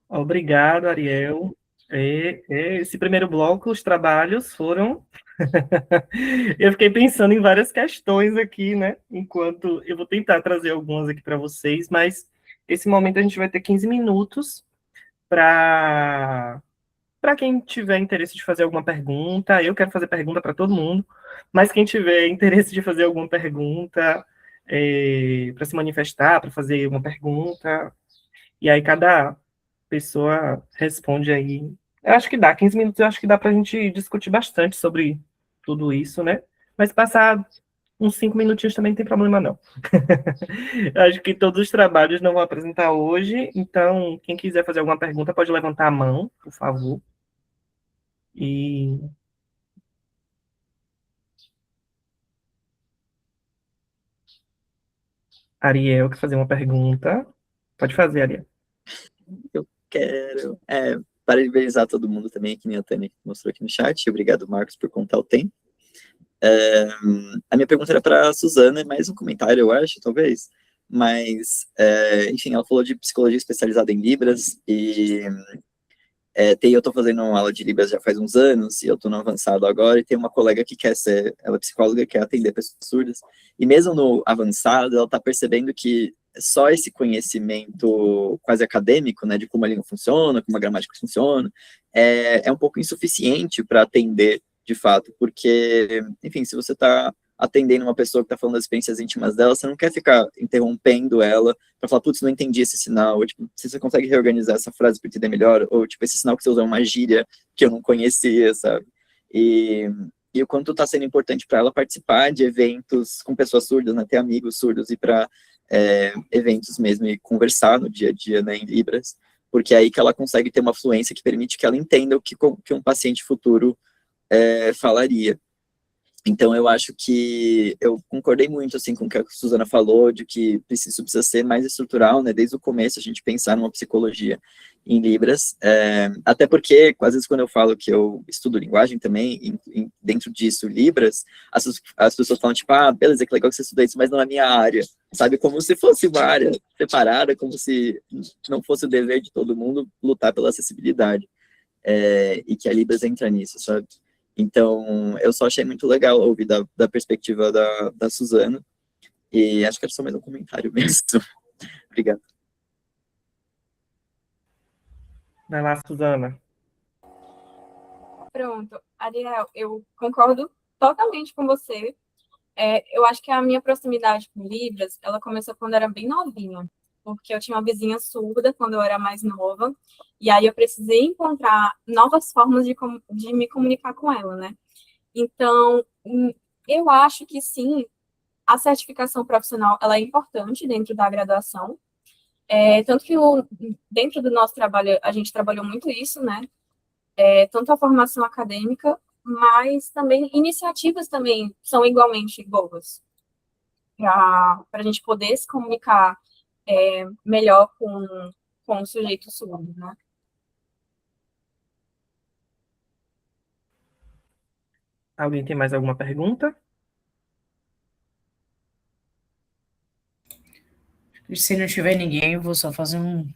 Speaker 1: Obrigado, Ariel. Esse primeiro bloco, os trabalhos foram... Eu fiquei pensando em várias questões aqui, né? Enquanto eu vou tentar trazer algumas aqui para vocês, mas esse momento a gente vai ter 15 minutos para quem tiver interesse de fazer alguma pergunta. Eu quero fazer pergunta para todo mundo, mas quem tiver interesse de fazer alguma pergunta, para se manifestar, para fazer uma pergunta, e aí cada pessoa responde aí. Eu acho que dá, 15 minutos, eu acho que dá para a gente discutir bastante sobre tudo isso, né? Mas passar uns 5 minutinhos também não tem problema, não. Eu acho que todos os trabalhos não vão apresentar hoje, então quem quiser fazer alguma pergunta pode levantar a mão, por favor. E... Ariel quer fazer uma pergunta. Pode fazer, Ariel.
Speaker 6: Eu quero parabenizar todo mundo também, que nem a Tânia mostrou aqui no chat. Obrigado, Marcos, por contar o tempo. A minha pergunta era para a Suzana, mais um comentário, eu acho, talvez. Mas, enfim, ela falou de psicologia especializada em Libras, e eu estou fazendo uma aula de Libras já faz uns anos, e eu estou no avançado agora, e tem uma colega que ela é psicóloga, quer atender pessoas surdas, e mesmo no avançado, ela está percebendo que só esse conhecimento quase acadêmico, né, de como a língua funciona, como a gramática funciona, é um pouco insuficiente para atender, de fato, porque, enfim, se você está atendendo uma pessoa que está falando das experiências íntimas dela, você não quer ficar interrompendo ela para falar, putz, não entendi esse sinal, ou, tipo, se você consegue reorganizar essa frase para entender melhor, ou, tipo, esse sinal que você usou é uma gíria que eu não conhecia, sabe? E o quanto está sendo importante para ela participar de eventos com pessoas surdas, né, ter amigos surdos, e para eventos mesmo, e conversar no dia a dia, né, em Libras, porque é aí que ela consegue ter uma fluência que permite que ela entenda o que um paciente futuro falaria. Então, eu acho que eu concordei muito, assim, com o que a Suzana falou, de que isso precisa ser mais estrutural, né, desde o começo, a gente pensar numa psicologia em Libras, até porque, às vezes, quando eu falo que eu estudo linguagem também, dentro disso, Libras, as pessoas falam, tipo, beleza, que legal que você estuda isso, mas não é minha área, sabe, como se fosse uma área separada, como se não fosse o dever de todo mundo lutar pela acessibilidade, e que a Libras entra nisso, sabe? Então, eu só achei muito legal ouvir da perspectiva da Suzana, e acho que era só mais um comentário mesmo. Obrigado.
Speaker 1: Vai lá, Suzana.
Speaker 5: Pronto, Ariel, eu concordo totalmente com você. Eu acho que a minha proximidade com Libras, ela começou quando eu era bem novinha, porque eu tinha uma vizinha surda quando eu era mais nova, e aí eu precisei encontrar novas formas de me comunicar com ela, né? Então, eu acho que sim, a certificação profissional, ela é importante dentro da graduação, tanto que dentro do nosso trabalho, a gente trabalhou muito isso, né? Tanto a formação acadêmica, mas também iniciativas também são igualmente boas, para a gente poder se comunicar melhor com o sujeito surdo, né?
Speaker 1: Alguém tem mais alguma pergunta?
Speaker 2: Se não tiver ninguém, eu vou só fazer um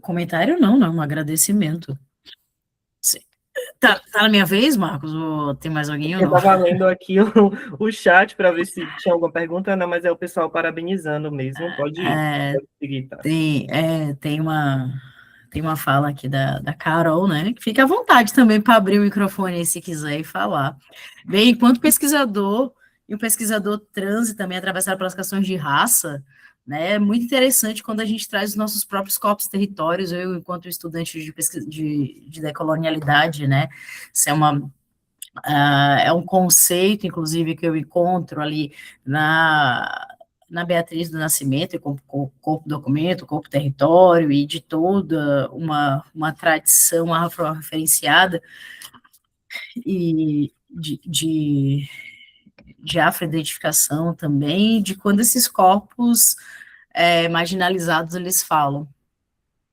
Speaker 2: comentário, não, um agradecimento. Tá na minha vez, Marcos? Ou tem mais alguém ou
Speaker 1: Eu
Speaker 2: não?
Speaker 1: estava lendo aqui o chat para ver se tinha alguma pergunta, não, mas é o pessoal parabenizando mesmo. Pode ir, pode seguir, tá?
Speaker 2: Tem uma fala aqui da Carol, né? Que fica à vontade também para abrir o microfone aí, se quiser, e falar. Bem, enquanto pesquisador, e o pesquisador trans e também atravessado pelas questões de raça, né? É muito interessante quando a gente traz os nossos próprios corpos territórios, eu, enquanto estudante de pesquisa de decolonialidade, né? Isso é um conceito, inclusive, que eu encontro ali na Beatriz do Nascimento, com o corpo documento, corpo território, e de toda uma tradição afro-referenciada e de afro-identificação também, de quando esses corpos marginalizados eles falam.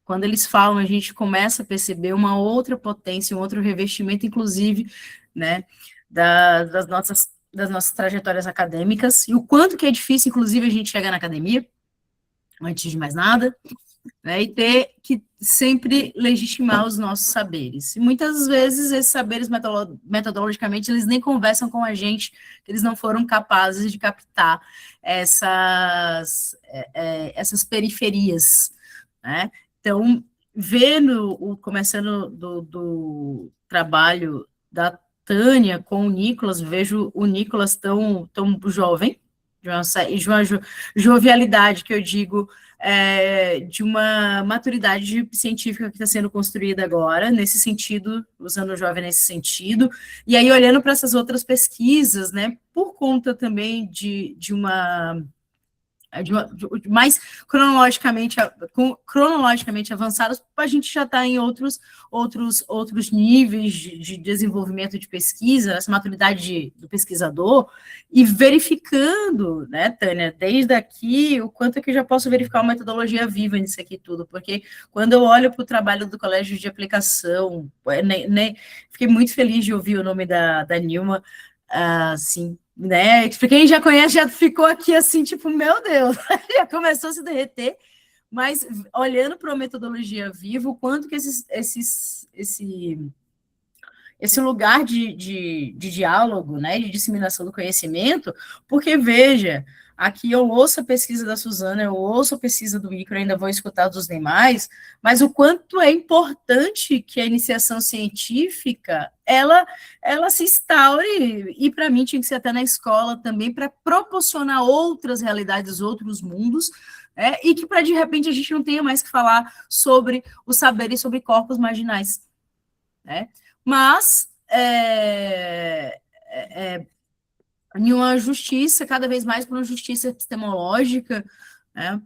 Speaker 2: Quando eles falam, a gente começa a perceber uma outra potência, um outro revestimento, inclusive, né, das nossas trajetórias acadêmicas, e o quanto que é difícil, inclusive, a gente chegar na academia, antes de mais nada, né, e ter que sempre legitimar os nossos saberes. E muitas vezes esses saberes, metodologicamente, eles nem conversam com a gente, eles não foram capazes de captar essas periferias, né? Então, começando do trabalho da Tânia com o Nicolas, vejo o Nicolas tão jovem, de uma jovialidade, que eu digo, de uma maturidade científica que está sendo construída agora, nesse sentido, usando o jovem nesse sentido, e aí olhando para essas outras pesquisas, né, por conta também de mais cronologicamente avançadas, a gente já está em outros níveis de desenvolvimento de pesquisa, essa maturidade do pesquisador, e verificando, né, Tânia, desde aqui, o quanto é que eu já posso verificar uma metodologia viva nisso aqui tudo, porque quando eu olho para o trabalho do Colégio de Aplicação, fiquei muito feliz de ouvir o nome da Nilma, assim, né, para quem já conhece, já ficou aqui assim, tipo, meu Deus, já começou a se derreter, mas olhando para a metodologia viva, o quanto que esse lugar de diálogo, né, de disseminação do conhecimento, porque, veja, aqui eu ouço a pesquisa da Suzana, eu ouço a pesquisa do Ícaro, ainda vou escutar dos demais, mas o quanto é importante que a iniciação científica, ela se instaure, e para mim tinha que ser até na escola também, para proporcionar outras realidades, outros mundos, e que para de repente a gente não tenha mais que falar sobre os saberes sobre corpos marginais, né? Mas em uma justiça, cada vez mais para uma justiça epistemológica, né,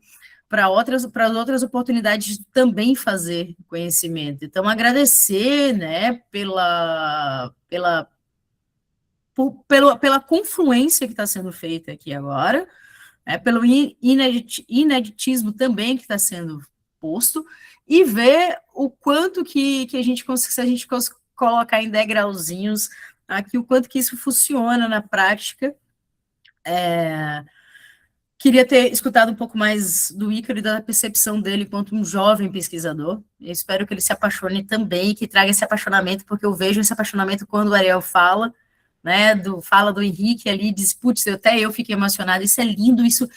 Speaker 2: para outras oportunidades de também fazer conhecimento. Então, agradecer, né, pela confluência que está sendo feita aqui agora, pelo ineditismo também que está sendo posto, e ver o quanto que a gente consegue, se a gente colocar em degrauzinhos aqui, o quanto que isso funciona na prática. Queria ter escutado um pouco mais do Ícaro e da percepção dele enquanto um jovem pesquisador. Eu espero que ele se apaixone também, que traga esse apaixonamento, porque eu vejo esse apaixonamento quando o Ariel fala, né, fala do Henrique ali, diz, putz, até eu fiquei emocionada, isso é lindo, isso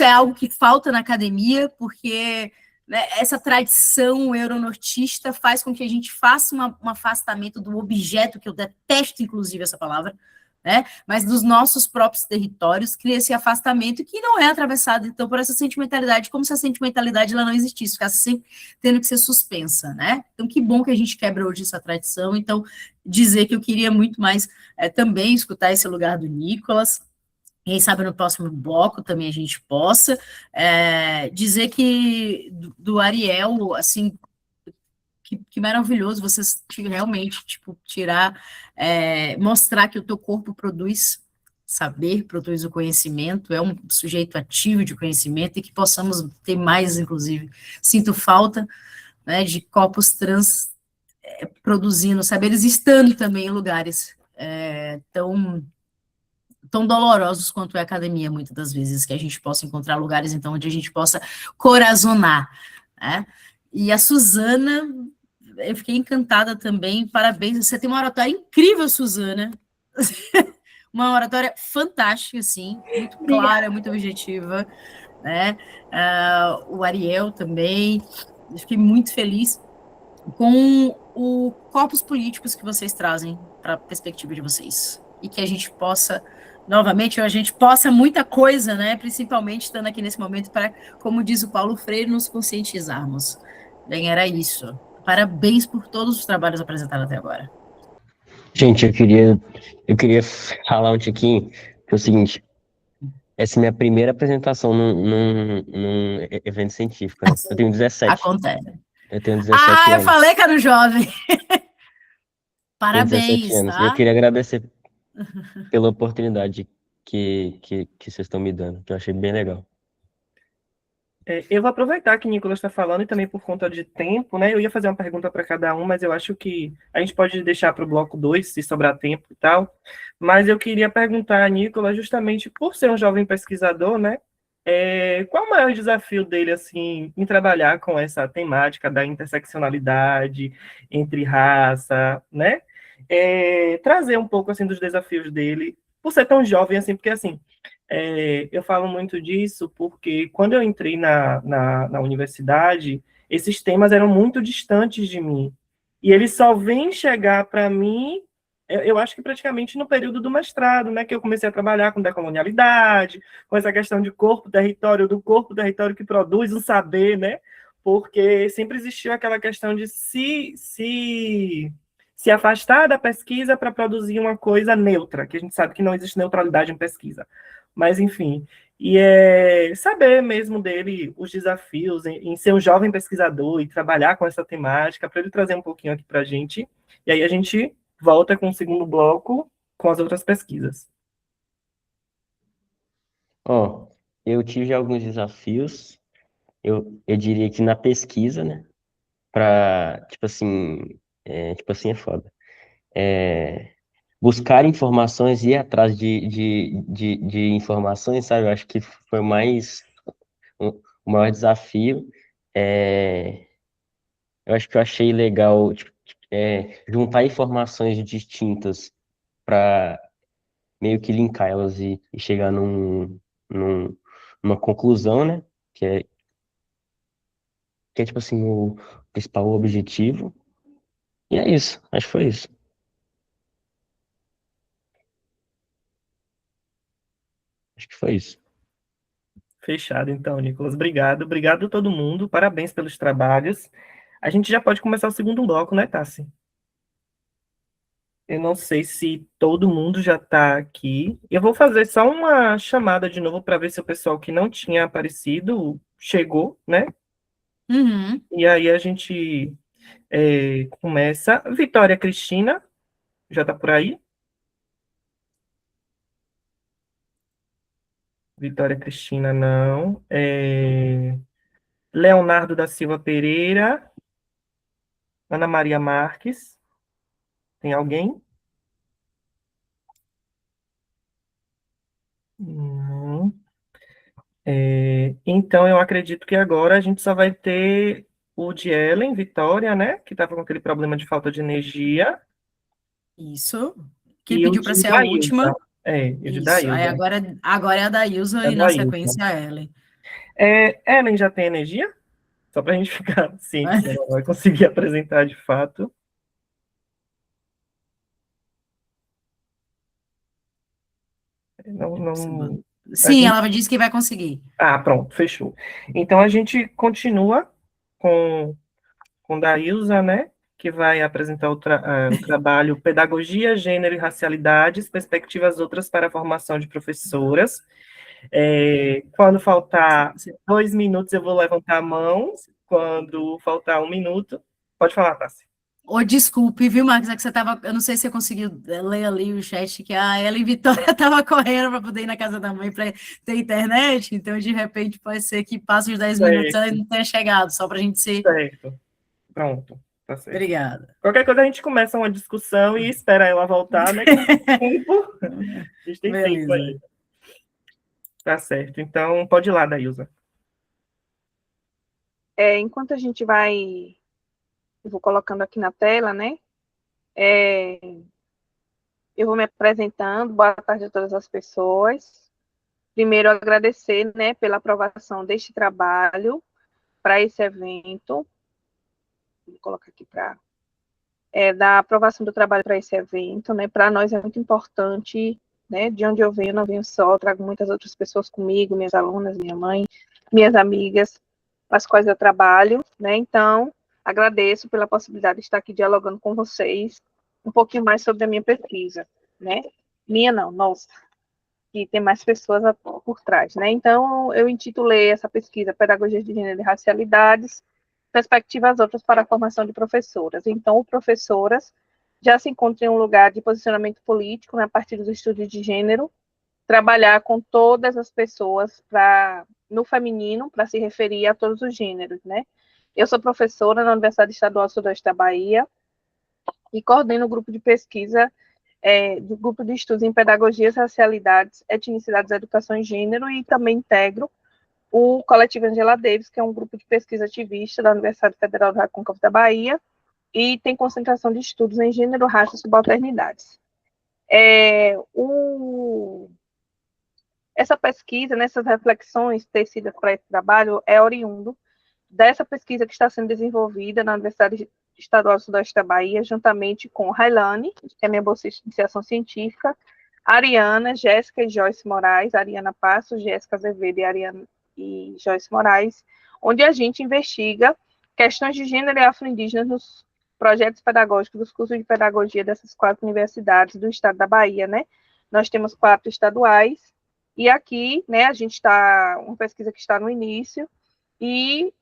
Speaker 2: é algo que falta na academia, porque, né, essa tradição euronortista faz com que a gente faça um afastamento do objeto, que eu detesto, inclusive, essa palavra, né, mas dos nossos próprios territórios, cria esse afastamento que não é atravessado, então, por essa sentimentalidade, como se a sentimentalidade ela não existisse, ficasse sempre tendo que ser suspensa, né? Então, que bom que a gente quebra hoje essa tradição. Então, dizer que eu queria muito mais também escutar esse lugar do Nicolas, quem sabe no próximo bloco também a gente possa, dizer que do Ariel, assim, que maravilhoso vocês realmente, tipo, mostrar que o teu corpo produz saber, produz o conhecimento, é um sujeito ativo de conhecimento, e que possamos ter mais, inclusive. Sinto falta, né, de corpos trans produzindo saberes, estando também em lugares tão dolorosos quanto é a academia, muitas das vezes, que a gente possa encontrar lugares, então, onde a gente possa corazonar, né? E a Suzana, eu fiquei encantada também, parabéns, você tem uma oratória incrível, Suzana, uma oratória fantástica, assim, muito clara, muito objetiva, né? O Ariel também, eu fiquei muito feliz com os corpos políticos que vocês trazem para a perspectiva de vocês, e que a gente possa, novamente, a gente possa muita coisa, né? Principalmente estando aqui nesse momento para, como diz o Paulo Freire, nos conscientizarmos. Bem, era isso. Parabéns por todos os trabalhos apresentados até agora.
Speaker 4: Gente, eu queria falar um tiquinho, que é o seguinte, essa é minha primeira apresentação num evento científico, né? Eu tenho 17.
Speaker 2: Acontece.
Speaker 4: Eu tenho 17
Speaker 2: eu
Speaker 4: anos.
Speaker 2: falei que era um jovem.
Speaker 4: Tenho 17
Speaker 2: Parabéns,
Speaker 4: anos. E eu
Speaker 2: tá?
Speaker 4: queria agradecer pela oportunidade que vocês estão me dando, que eu achei bem legal.
Speaker 1: Eu vou aproveitar que o Nicolas está falando e também por conta de tempo, né? Eu ia fazer uma pergunta para cada um, mas eu acho que a gente pode deixar para o bloco 2, se sobrar tempo e tal. Mas eu queria perguntar a Nicolas, justamente por ser um jovem pesquisador, né? Qual o maior desafio dele, assim, em trabalhar com essa temática da interseccionalidade entre raça, né? Trazer um pouco, assim, dos desafios dele, por ser tão jovem, assim, porque, assim, eu falo muito disso porque quando eu entrei na universidade, esses temas eram muito distantes de mim. E eles só vêm chegar para mim, eu acho que praticamente no período do mestrado, né, que eu comecei a trabalhar com decolonialidade, com essa questão de corpo-território, do corpo-território que produz um saber, né, porque sempre existiu aquela questão de se afastar da pesquisa para produzir uma coisa neutra, que a gente sabe que não existe neutralidade em pesquisa. Mas, enfim, e saber mesmo dele os desafios em ser um jovem pesquisador e trabalhar com essa temática, para ele trazer um pouquinho aqui para a gente. E aí a gente volta com o segundo bloco com as outras pesquisas.
Speaker 4: Ó, eu tive alguns desafios, eu diria que na pesquisa, né? Tipo assim é foda. Buscar informações e ir atrás de informações, sabe? Eu acho que foi mais o maior desafio. É, eu acho que eu achei legal tipo, juntar informações distintas para meio que linkar elas e chegar num- numa conclusão, né? Que é tipo assim o principal objetivo. E é isso, acho que foi isso. Acho que foi isso.
Speaker 1: Fechado, então, Nicolas. Obrigado. Obrigado a todo mundo. Parabéns pelos trabalhos. A gente já pode começar o segundo bloco, né, Tassi? Eu não sei se todo mundo já está aqui. Eu vou fazer só uma chamada de novo para ver se o pessoal que não tinha aparecido chegou, né?
Speaker 2: Uhum.
Speaker 1: E aí a gente começa. Vitória Cristina, já está por aí? Vitória Cristina, não. Leonardo da Silva Pereira, Ana Maria Marques, tem alguém? Não. Então, eu acredito que agora a gente só vai ter o de Ellen, Vitória, né? Que estava com aquele problema de falta de energia.
Speaker 2: Isso. Que
Speaker 1: E o
Speaker 2: pediu para
Speaker 1: de
Speaker 2: ser a
Speaker 1: Daílson.
Speaker 2: última.
Speaker 1: E o de
Speaker 2: Isso. Aí
Speaker 1: Daílson.
Speaker 2: agora é a Daílson
Speaker 1: É
Speaker 2: e na
Speaker 1: Daílson.
Speaker 2: sequência a Ellen.
Speaker 1: Ellen já tem energia? Só para a gente ficar ciente se ela vai conseguir apresentar de fato. Não, não, a
Speaker 2: Sim,
Speaker 1: gente...
Speaker 2: ela disse que vai conseguir.
Speaker 1: Pronto, fechou. Então a gente continua com Daílson, né? Que vai apresentar o trabalho Pedagogia, Gênero e Racialidades, Perspectivas Outras para a Formação de Professoras. Quando faltar 2 minutos, eu vou levantar a mão. Quando faltar 1 minuto, pode falar, Tassi.
Speaker 2: Desculpe, viu, Marcos? É que você estava. Eu não sei se você conseguiu ler ali o chat que a Ellen Vitória estava correndo para poder ir na casa da mãe para ter internet. Então, de repente, pode ser que passe os 10 minutos e ela não tenha chegado, só para a gente ser.
Speaker 1: Certo. Pronto. Tá certo.
Speaker 2: Obrigada.
Speaker 1: Qualquer coisa a gente começa uma discussão e espera ela voltar, né? A gente tem tempo aí. Tá certo. Então, pode ir lá, Daílson.
Speaker 7: Enquanto a gente vai, eu vou colocando aqui na tela, né? Eu vou me apresentando. Boa tarde a todas as pessoas. Primeiro, agradecer, né, pela aprovação deste trabalho para esse evento. Vou colocar aqui da aprovação do trabalho para esse evento, né? Para nós é muito importante né? De onde eu venho, não venho só, trago muitas outras pessoas comigo, minhas alunas, minha mãe, minhas amigas, com as quais eu trabalho, né? Então, agradeço pela possibilidade de estar aqui dialogando com vocês um pouquinho mais sobre a minha pesquisa, né? Minha não, nossa, que tem mais pessoas por trás, né? Então, eu intitulei essa pesquisa Pedagogia de Gênero e Racialidades, perspectivas outras para a formação de professoras. Então, o professoras já se encontra em um lugar de posicionamento político, né, a partir dos estudos de gênero, trabalhar com todas as pessoas no feminino, para se referir a todos os gêneros, né? Eu sou professora na Universidade Estadual do Sudoeste da Bahia e coordeno o grupo de pesquisa do grupo de estudos em pedagogias, racialidades, etnicidades, educação e gênero, e também integro o coletivo Angela Davis, que é um grupo de pesquisa ativista da Universidade Federal do Recôncavo da Bahia, e tem concentração de estudos em gênero, raça e subalternidades. Essa pesquisa, nessas reflexões tecidas para esse trabalho, é oriundo dessa pesquisa que está sendo desenvolvida na Universidade Estadual do Sudoeste da Bahia, juntamente com Railane, que é minha bolsista de iniciação científica, Ariana, Jéssica e Joyce Moraes, Ariana Passos, Jéssica Azevedo e Joyce Moraes, onde a gente investiga questões de gênero e afro-indígenas nos projetos pedagógicos dos cursos de pedagogia dessas 4 universidades do estado da Bahia, né? Nós temos 4 estaduais, e aqui, né, a gente está, uma pesquisa que está no início, e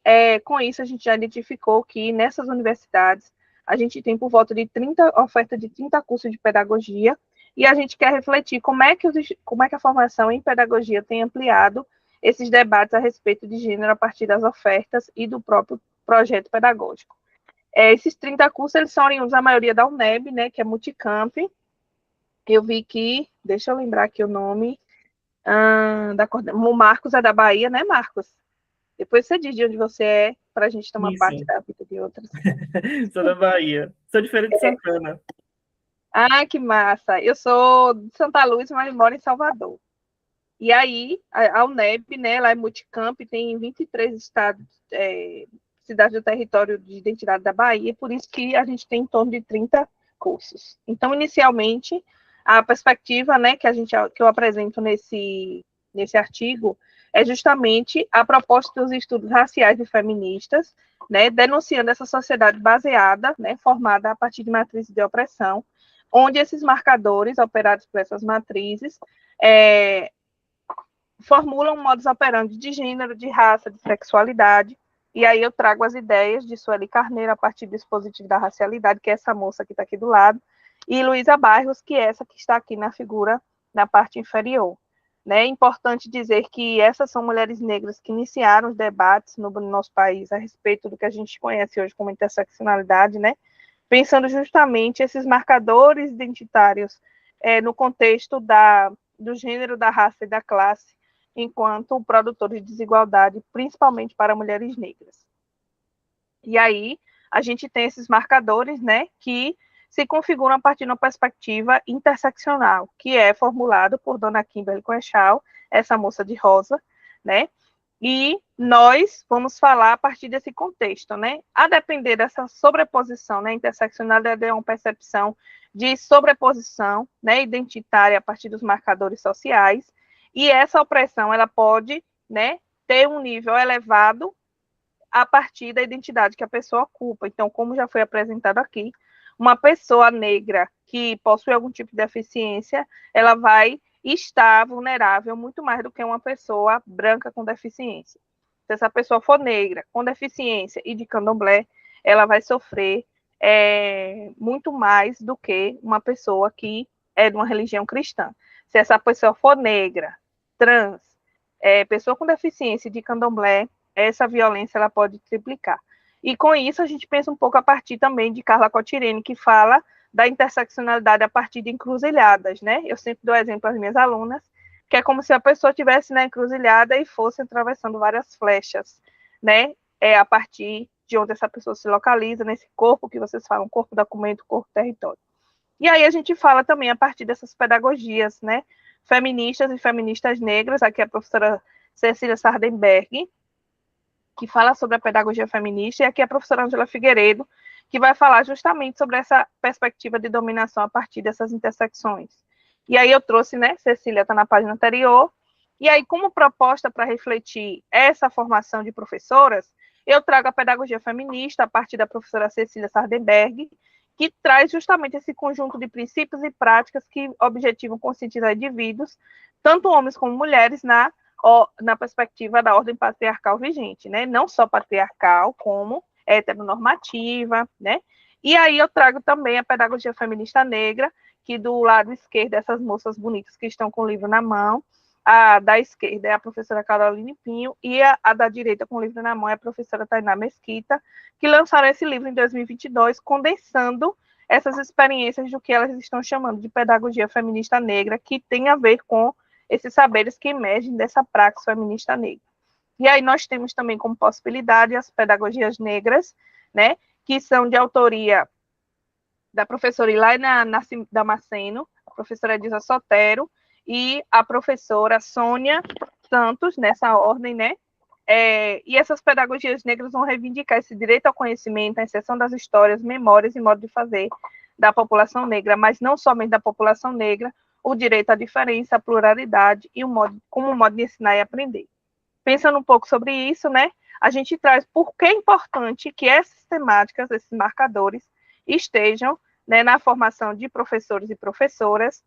Speaker 7: com isso a gente já identificou que nessas universidades a gente tem por volta de oferta de 30 cursos de pedagogia, e a gente quer refletir como é que a formação em pedagogia tem ampliado esses debates a respeito de gênero a partir das ofertas e do próprio projeto pedagógico. Esses 30 cursos, eles são oriundos, a maioria da UNEB, né, que é Multicamp. Eu vi que, deixa eu lembrar aqui o nome, o Marcos é da Bahia, né, Marcos? Depois você diz de onde você é, para a gente tomar parte da vida de outras.
Speaker 1: Sou da Bahia. Sou de Feira de Santana.
Speaker 7: Ah, que massa! Eu sou de Santa Luz, mas moro em Salvador. E aí, a UNEB, né, ela é multicamp, tem 23 estados, cidades do território de identidade da Bahia, por isso que a gente tem em torno de 30 cursos. Então, inicialmente, a perspectiva, né, que eu apresento nesse artigo é justamente a proposta dos estudos raciais e feministas, né, denunciando essa sociedade baseada, né, formada a partir de matrizes de opressão, onde esses marcadores operados por essas matrizes formulam um modus operandi de gênero, de raça, de sexualidade, e aí eu trago as ideias de Sueli Carneiro a partir do dispositivo da racialidade, que é essa moça que está aqui do lado, e Luísa Barros, que é essa que está aqui na figura, na parte inferior. Né? É importante dizer que essas são mulheres negras que iniciaram os debates no nosso país a respeito do que a gente conhece hoje como interseccionalidade, né? Pensando justamente esses marcadores identitários no contexto do gênero, da raça e da classe, enquanto produtor de desigualdade, principalmente para mulheres negras. E aí, a gente tem esses marcadores, né, que se configuram a partir de uma perspectiva interseccional, que é formulado por Dona Kimberly Crenshaw, essa moça de rosa, né, e nós vamos falar a partir desse contexto, né, a depender dessa sobreposição, né, interseccionalidade é uma percepção de sobreposição, né, identitária a partir dos marcadores sociais, e essa opressão, ela pode, né, ter um nível elevado a partir da identidade que a pessoa ocupa. Então, como já foi apresentado aqui, uma pessoa negra que possui algum tipo de deficiência, ela vai estar vulnerável muito mais do que uma pessoa branca com deficiência. Se essa pessoa for negra, com deficiência e de candomblé, ela vai sofrer muito mais do que uma pessoa que é de uma religião cristã. Se essa pessoa for negra, trans, pessoa com deficiência de candomblé, essa violência ela pode triplicar. E com isso a gente pensa um pouco a partir também de Carla Cotirene, que fala da interseccionalidade a partir de encruzilhadas, né? Eu sempre dou exemplo às minhas alunas, que é como se a pessoa estivesse na encruzilhada e fosse atravessando várias flechas, né? A partir de onde essa pessoa se localiza, nesse corpo que vocês falam, corpo documento, corpo território. E aí a gente fala também a partir dessas pedagogias, né? Feministas e feministas negras, aqui a professora Cecília Sardenberg, que fala sobre a pedagogia feminista, e aqui a professora Ângela Figueiredo, que vai falar justamente sobre essa perspectiva de dominação a partir dessas intersecções. E aí eu trouxe, né, Cecília está na página anterior, e aí como proposta para refletir essa formação de professoras, eu trago a pedagogia feminista a partir da professora Cecília Sardenberg, que traz justamente esse conjunto de princípios e práticas que objetivam conscientizar indivíduos, tanto homens como mulheres, na perspectiva da ordem patriarcal vigente, né? Não só patriarcal, como heteronormativa, né? E aí eu trago também a pedagogia feminista negra, que do lado esquerdo, essas moças bonitas que estão com o livro na mão, a da esquerda é a professora Caroline Pinho, e a da direita com o livro na mão é a professora Tainá Mesquita, que lançaram esse livro em 2022, condensando essas experiências do que elas estão chamando de pedagogia feminista negra, que tem a ver com esses saberes que emergem dessa praxis feminista negra. E aí nós temos também como possibilidade as pedagogias negras, né, que são de autoria da professora Ilaina Damasceno, a professora Edisa Sotero e a professora Sônia Santos, nessa ordem, né? E essas pedagogias negras vão reivindicar esse direito ao conhecimento, a inserção das histórias, memórias e modo de fazer da população negra, mas não somente da população negra, o direito à diferença, à pluralidade e como um modo de ensinar e aprender. Pensando um pouco sobre isso, né, a gente traz por que é importante que essas temáticas, esses marcadores, estejam, né, na formação de professores e professoras,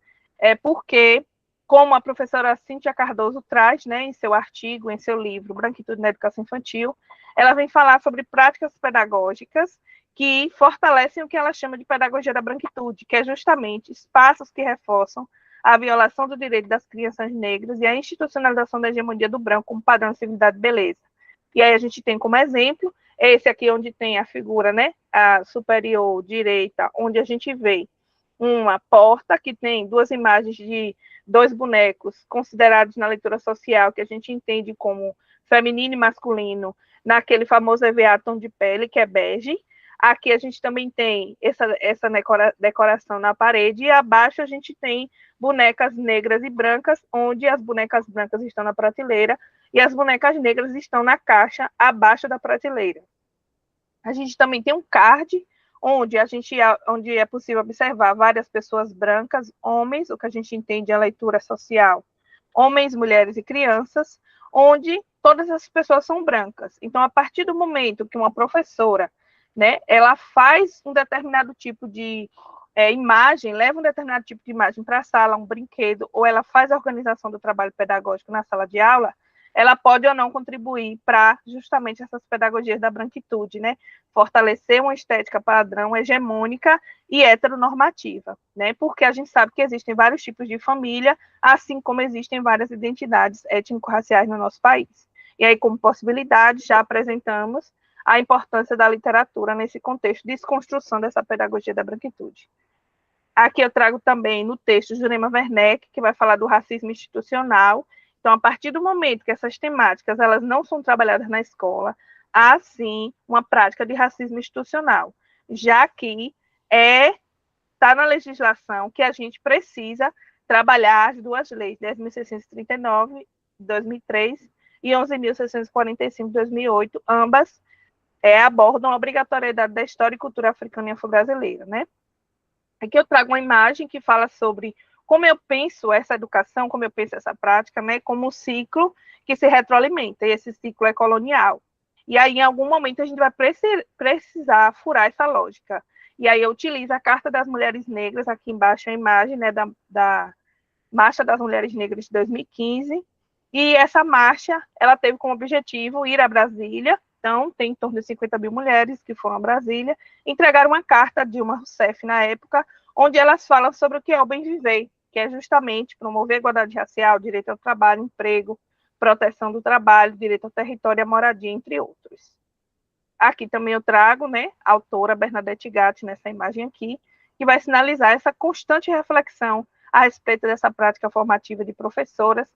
Speaker 7: porque, como a professora Cíntia Cardoso traz, né, em seu artigo, em seu livro, Branquitude na Educação Infantil, ela vem falar sobre práticas pedagógicas que fortalecem o que ela chama de pedagogia da branquitude, que é justamente espaços que reforçam a violação do direito das crianças negras e a institucionalização da hegemonia do branco como padrão de civilidade e beleza. E aí a gente tem como exemplo, esse aqui onde tem a figura, né, a superior direita, onde a gente vê uma porta que tem duas imagens de dois bonecos considerados na leitura social, que a gente entende como feminino e masculino, naquele famoso EVA tom de pele, que é bege. Aqui a gente também tem essa decoração na parede, e abaixo a gente tem bonecas negras e brancas, onde as bonecas brancas estão na prateleira e as bonecas negras estão na caixa abaixo da prateleira. A gente também tem um card, onde é possível observar várias pessoas brancas, homens, o que a gente entende é a leitura social, homens, mulheres e crianças, onde todas essas pessoas são brancas. Então, a partir do momento que uma professora, né, ela faz um determinado tipo de imagem, leva um determinado tipo de imagem para a sala, um brinquedo, ou ela faz a organização do trabalho pedagógico na sala de aula, ela pode ou não contribuir para justamente essas pedagogias da branquitude, né? Fortalecer uma estética padrão, hegemônica e heteronormativa, né? Porque a gente sabe que existem vários tipos de família, assim como existem várias identidades étnico-raciais no nosso país. E aí, como possibilidade, já apresentamos a importância da literatura nesse contexto de desconstrução dessa pedagogia da branquitude. Aqui eu trago também no texto Jurema Werneck, que vai falar do racismo institucional. Então, a partir do momento que essas temáticas elas não são trabalhadas na escola, há sim uma prática de racismo institucional, já que está na legislação que a gente precisa trabalhar as duas leis, 10.639, de 2003, e 11.645, de 2008, ambas abordam a obrigatoriedade da história e cultura africana e afro-brasileira, né? Aqui eu trago uma imagem que fala sobre como eu penso essa educação, como eu penso essa prática, né, como um ciclo que se retroalimenta, e esse ciclo é colonial. E aí, em algum momento, a gente vai precisar furar essa lógica. E aí eu utilizo a Carta das Mulheres Negras, aqui embaixo a imagem, né, da Marcha das Mulheres Negras de 2015, e essa marcha, ela teve como objetivo ir a Brasília. Então, tem em torno de 50 mil mulheres que foram a Brasília, entregaram uma carta de Dilma Rousseff na época, onde elas falam sobre o que é o bem viver, que é justamente promover a igualdade racial, direito ao trabalho, emprego, proteção do trabalho, direito ao território e à moradia, entre outros. Aqui também eu trago, né, a autora Bernadette Gatti, nessa imagem aqui, que vai sinalizar essa constante reflexão a respeito dessa prática formativa de professoras,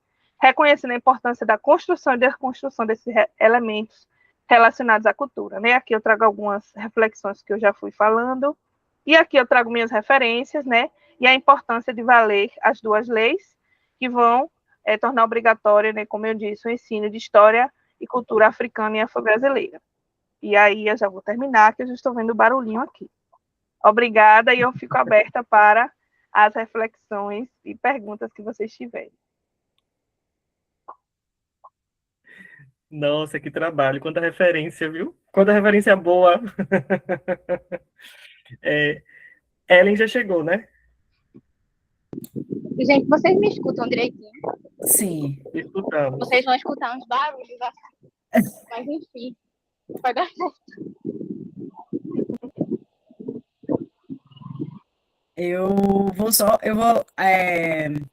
Speaker 7: reconhecendo a importância da construção e desconstrução desses elementos relacionados à cultura, né? Aqui eu trago algumas reflexões que eu já fui falando, e aqui eu trago minhas referências, né? E a importância de valer as duas leis, que vão tornar obrigatório, né, como eu disse, o ensino de história e cultura africana e afro-brasileira. E aí eu já vou terminar, que eu já estou vendo o barulhinho aqui. Obrigada, e eu fico aberta para as reflexões e perguntas que vocês tiverem.
Speaker 1: Nossa, que trabalho, quanta referência, viu? Quanta referência boa. Ellen já chegou, né?
Speaker 8: Gente, vocês me escutam direitinho?
Speaker 2: Sim.
Speaker 1: Escutamos.
Speaker 8: Vocês vão escutar uns barulhos, mas enfim, vai dar certo.
Speaker 2: Eu vou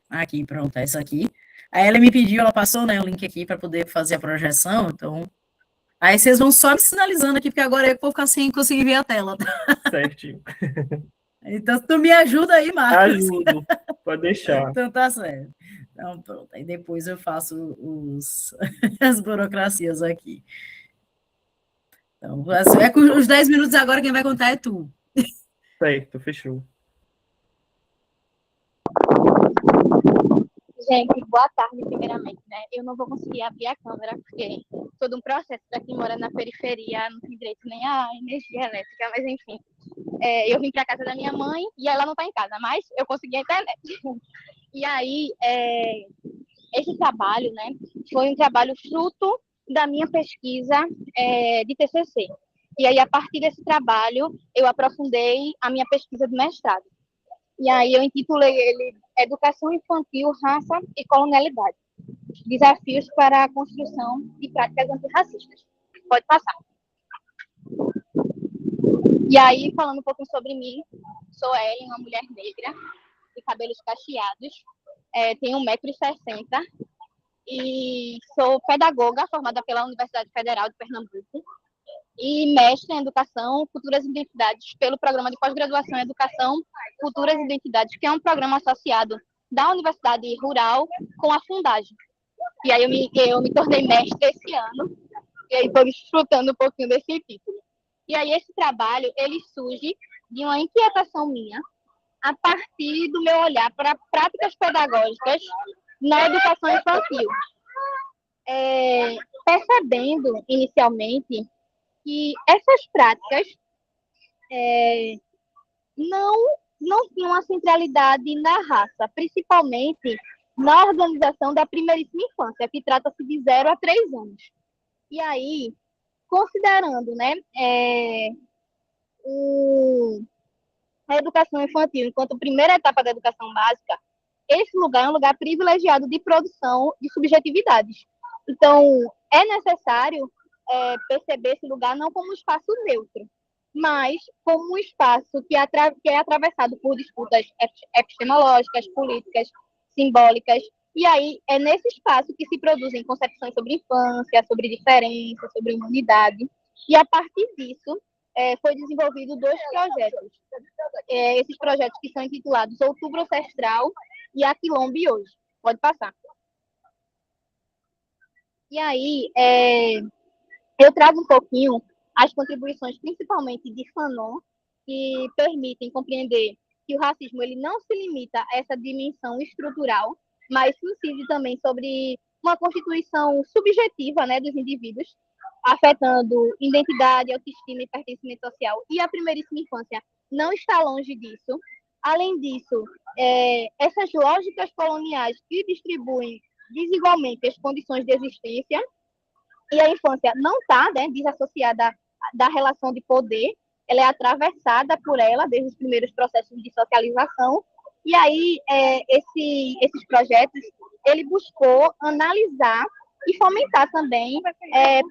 Speaker 2: aqui, pronto, essa aqui. Aí ela me pediu, ela passou, né, o link aqui para poder fazer a projeção, então... Aí vocês vão só me sinalizando aqui, porque agora eu vou ficar sem conseguir ver a tela.
Speaker 1: Certinho.
Speaker 2: Então, tu me ajuda aí, Marcos.
Speaker 1: Ajudo, pode deixar.
Speaker 2: Então, tá certo. Então, pronto. Aí depois eu faço as burocracias aqui. Então, com os 10 minutos agora, quem vai contar é tu.
Speaker 1: Certo, fechou.
Speaker 8: Gente, boa tarde, primeiramente, né? Eu não vou conseguir abrir a câmera, porque todo um processo para quem mora na periferia não tem direito nem a energia elétrica, mas enfim. Eu vim para casa da minha mãe e ela não está em casa, mas eu consegui a internet. E aí, esse trabalho, né, foi um trabalho fruto da minha pesquisa de TCC. E aí, a partir desse trabalho, eu aprofundei a minha pesquisa de mestrado. E aí, eu intitulei ele Educação Infantil, Raça e Colonialidade. Desafios para a construção de práticas antirracistas. Pode passar. E aí, falando um pouco sobre mim, sou Ellen, uma mulher negra, de cabelos cacheados, tenho 1,60 m e sou pedagoga formada pela Universidade Federal de Pernambuco e mestre em Educação, Culturas e Identidades pelo Programa de Pós-Graduação em Educação, Culturas e Identidades, que é um programa associado da Universidade Rural com a Fundagem. E aí eu me tornei mestre esse ano e aí estou desfrutando um pouquinho desse título. E aí esse trabalho, ele surge de uma inquietação minha a partir do meu olhar para práticas pedagógicas na educação infantil. Percebendo, inicialmente, que essas práticas não tinham uma centralidade na raça, principalmente na organização da primeiríssima infância, que trata-se de 0 a 3 anos. E aí, considerando, né, a educação infantil enquanto primeira etapa da educação básica, esse lugar é um lugar privilegiado de produção de subjetividades. Então, é necessário perceber esse lugar não como um espaço neutro, mas como um espaço que é atravessado por disputas epistemológicas, políticas, simbólicas. E aí é nesse espaço que se produzem concepções sobre infância, sobre diferença, sobre humanidade. E a partir disso, foi desenvolvido 2 projetos. Esses projetos que são intitulados Outubro Ancestral e Aquilombe Hoje. Pode passar. E aí, eu trago um pouquinho as contribuições, principalmente de Fanon, que permitem compreender que o racismo ele não se limita a essa dimensão estrutural, mas incide também sobre uma constituição subjetiva, né, dos indivíduos, afetando identidade, autoestima e pertencimento social. E a primeiríssima infância não está longe disso. Além disso, essas lógicas coloniais que distribuem desigualmente as condições de existência, e a infância não está, né, desassociada da relação de poder, ela é atravessada por ela desde os primeiros processos de socialização. E aí, esses projetos, ele buscou analisar e fomentar também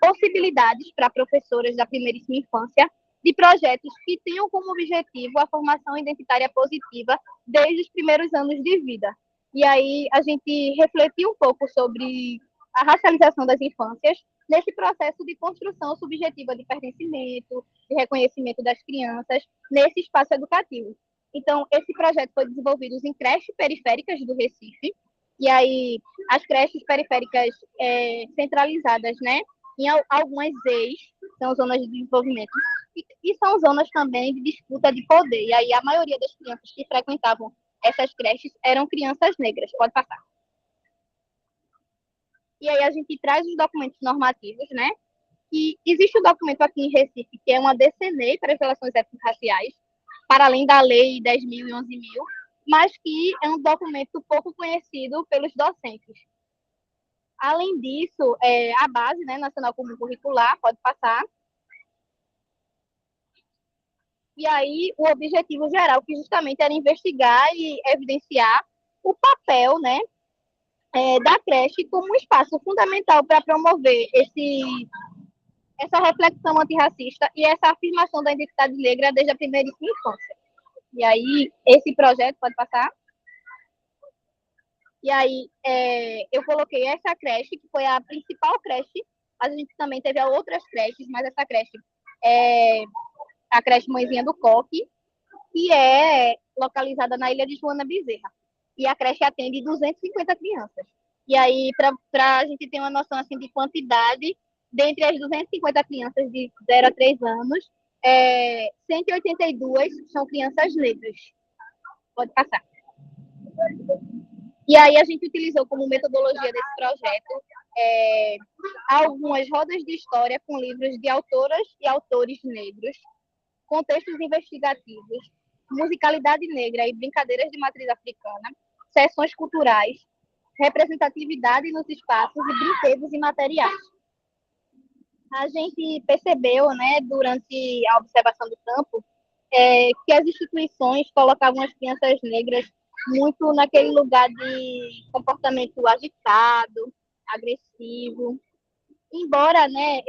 Speaker 8: possibilidades para professoras da primeiríssima infância de projetos que tenham como objetivo a formação identitária positiva desde os primeiros anos de vida. E aí a gente refletiu um pouco sobre a racialização das infâncias nesse processo de construção subjetiva de pertencimento, de reconhecimento das crianças nesse espaço educativo. Então, esse projeto foi desenvolvido em creches periféricas do Recife, e aí as creches periféricas centralizadas, né, em algumas ZEIs, são zonas de desenvolvimento, e são zonas também de disputa de poder. E aí a maioria das crianças que frequentavam essas creches eram crianças negras. Pode passar. E aí a gente traz os documentos normativos, né? E existe um documento aqui em Recife, que é uma DCNE para as relações étnico-raciais, para além da Lei 10.000 e 11.000, mas que é um documento pouco conhecido pelos docentes. Além disso, a Base, né, Nacional Comum Curricular, pode passar. E aí, o objetivo geral, que justamente era investigar e evidenciar o papel, né, da creche como um espaço fundamental para promover essa reflexão antirracista e essa afirmação da identidade negra desde a primeiríssima infância. E aí, esse projeto, pode passar? E aí, eu coloquei essa creche, que foi a principal creche. A gente também teve outras creches, mas essa creche é a creche Mãezinha do Coque, que é localizada na Ilha de Joana Bezerra. E a creche atende 250 crianças. E aí, para a gente ter uma noção assim, de quantidade, dentre as 250 crianças de 0 a 3 anos, 182 são crianças negras. Pode passar. E aí a gente utilizou como metodologia desse projeto algumas rodas de história com livros de autoras e autores negros, contextos investigativos, musicalidade negra e brincadeiras de matriz africana, sessões culturais, representatividade nos espaços e brinquedos e materiais. A gente percebeu, né, durante a observação do campo, que as instituições colocavam as crianças negras muito naquele lugar de comportamento agitado, agressivo. Embora, né,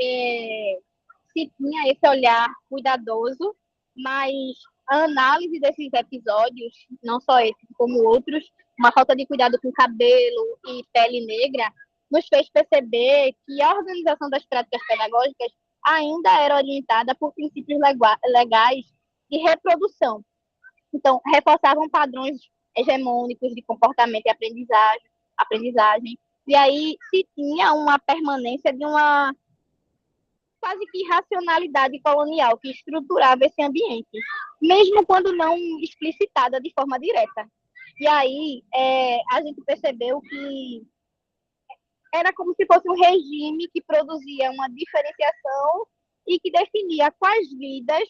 Speaker 8: se tinha esse olhar cuidadoso, mas a análise desses episódios, não só esse, como outros, uma falta de cuidado com cabelo e pele negra, nos fez perceber que a organização das práticas pedagógicas ainda era orientada por princípios legais de reprodução. Então, reforçavam padrões hegemônicos de comportamento e aprendizagem. E aí se tinha uma permanência de uma quase que racionalidade colonial que estruturava esse ambiente, mesmo quando não explicitada de forma direta. E aí a gente percebeu que era como se fosse um regime que produzia uma diferenciação e que definia quais vidas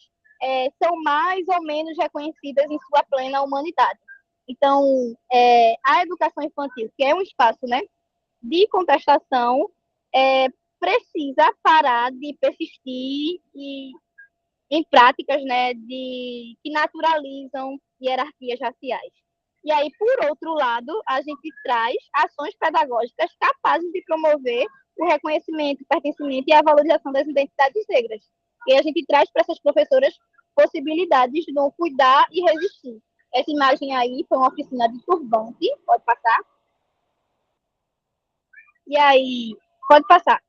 Speaker 8: são mais ou menos reconhecidas em sua plena humanidade. Então, a educação infantil, que é um espaço, né, de contestação, precisa parar de persistir em práticas, né, que naturalizam hierarquias raciais. E aí, por outro lado, a gente traz ações pedagógicas capazes de promover o reconhecimento, o pertencimento e a valorização das identidades negras. E a gente traz para essas professoras possibilidades de não cuidar e resistir. Essa imagem aí foi uma oficina de turbante, pode passar. E aí, pode passar.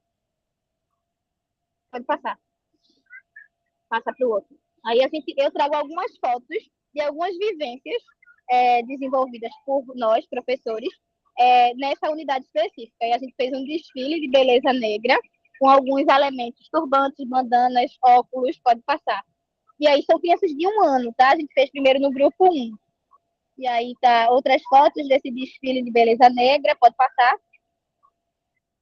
Speaker 8: Pode passar. Passa para o outro. Aí eu trago algumas fotos de algumas vivências desenvolvidas por nós, professores, nessa unidade específica. E a gente fez um desfile de beleza negra, com alguns elementos, turbantes, bandanas, óculos, pode passar. E aí são crianças de 1 ano, tá? A gente fez primeiro no grupo 1. E aí tá outras fotos desse desfile de beleza negra, pode passar.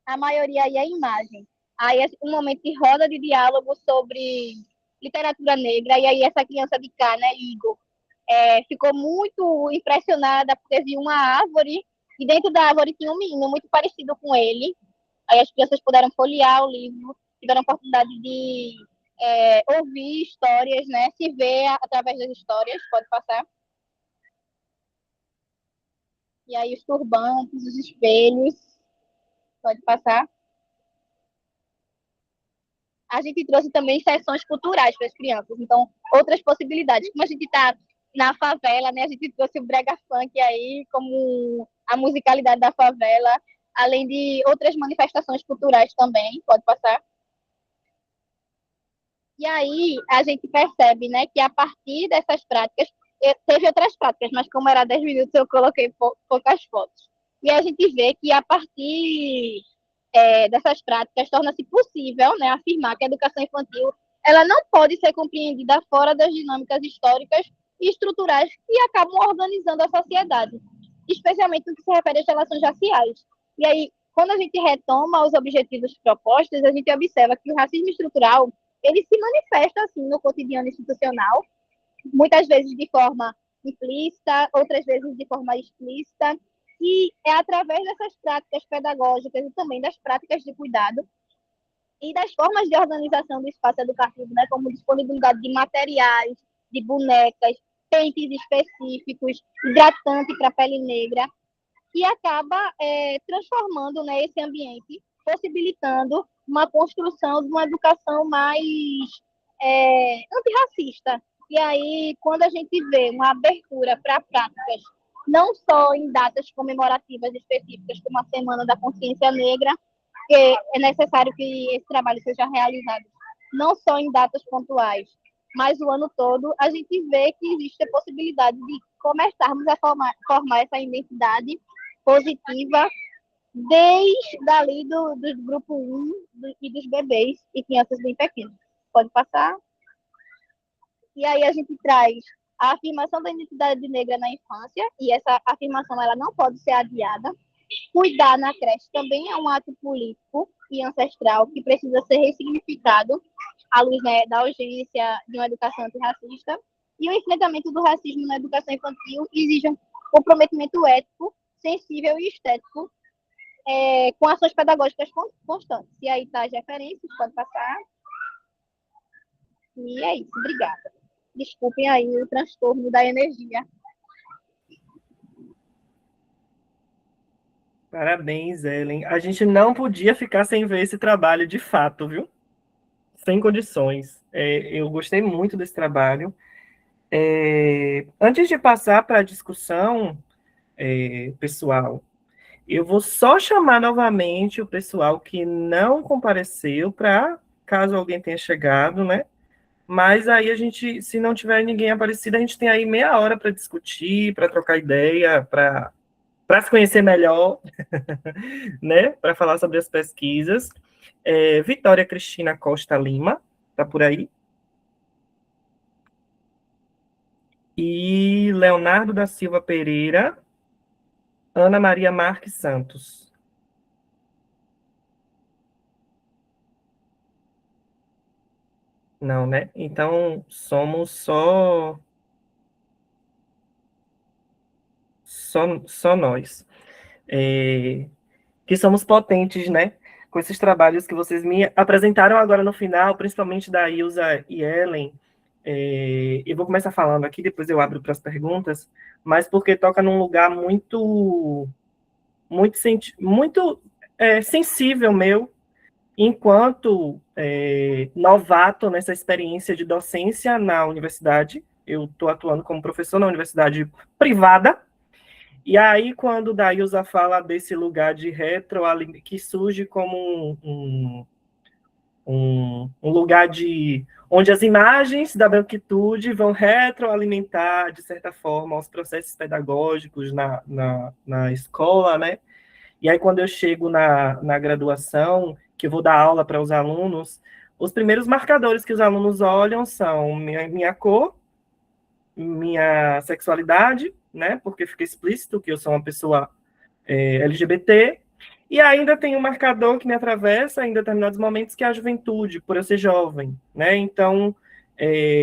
Speaker 8: A maioria aí é imagem. Aí um momento de roda de diálogo sobre literatura negra, e aí essa criança de cá, né, Igor, ficou muito impressionada porque viu uma árvore, e dentro da árvore tinha um menino muito parecido com ele. Aí as crianças puderam folhear o livro, tiveram a oportunidade de ouvir histórias, né, se ver através das histórias, pode passar. E aí os turbantes, os espelhos, pode passar. A gente trouxe também sessões culturais para as crianças, então outras possibilidades. Como a gente está na favela, né, a gente trouxe o brega funk aí como a musicalidade da favela, além de outras manifestações culturais também, pode passar. E aí a gente percebe, né, que a partir dessas práticas, teve outras práticas, mas como era 10 minutos eu coloquei poucas fotos. E a gente vê que a partir dessas práticas torna-se possível, né, afirmar que a educação infantil ela não pode ser compreendida fora das dinâmicas históricas e estruturais que acabam organizando a sociedade, especialmente no que se refere às relações raciais. E aí, quando a gente retoma os objetivos propostos, a gente observa que o racismo estrutural ele se manifesta assim no cotidiano institucional, muitas vezes de forma implícita, outras vezes de forma explícita, e é através dessas práticas pedagógicas e também das práticas de cuidado e das formas de organização do espaço educativo, né, como disponibilidade de materiais, de bonecas, pentes específicos, hidratante para pele negra, que acaba transformando, né, esse ambiente, possibilitando uma construção de uma educação mais antirracista. E aí, quando a gente vê uma abertura para práticas, não só em datas comemorativas específicas, como a Semana da Consciência Negra, que é necessário que esse trabalho seja realizado não só em datas pontuais, mas o ano todo, a gente vê que existe a possibilidade de começarmos a formar essa identidade positiva desde ali do grupo 1 e dos bebês e crianças bem pequenas. Pode passar? E aí a gente traz a afirmação da identidade negra na infância, e essa afirmação ela não pode ser adiada. Cuidar na creche também é um ato político e ancestral que precisa ser ressignificado à luz, né, da urgência de uma educação antirracista. E o enfrentamento do racismo na educação infantil exige um comprometimento ético, sensível e estético com ações pedagógicas constantes. E aí tá as referências, pode passar. E é isso, obrigada. Desculpem aí o transtorno da energia.
Speaker 1: Parabéns, Ellen. A gente não podia ficar sem ver esse trabalho de fato, viu? Sem condições. Eu gostei muito desse trabalho. Antes de passar para a discussão, pessoal, eu vou só chamar novamente o pessoal que não compareceu para, caso alguém tenha chegado, né? Mas aí a gente, se não tiver ninguém aparecido, a gente tem aí meia hora para discutir, para trocar ideia, para se conhecer melhor, né? Para falar sobre as pesquisas. Vitória Cristina Costa Lima, tá por aí? E Leonardo da Silva Pereira, Ana Maria Marques Santos. Não, né? Então, somos só nós. Que somos potentes, né? Com esses trabalhos que vocês me apresentaram agora no final, principalmente da Ilza e Ellen. Eu vou começar falando aqui, depois eu abro para as perguntas, mas porque toca num lugar muito sensível meu, enquanto novato nessa experiência de docência na universidade. Eu estou atuando como professor na universidade privada, e aí quando o Dailza fala desse lugar de que surge como um lugar onde as imagens da branquitude vão retroalimentar, de certa forma, os processos pedagógicos na escola, né? E aí, quando eu chego na graduação, que eu vou dar aula para os alunos, os primeiros marcadores que os alunos olham são minha cor, minha sexualidade, né? Porque fica explícito que eu sou uma pessoa LGBT, e ainda tem um marcador que me atravessa em determinados momentos, que é a juventude, por eu ser jovem, né? Então,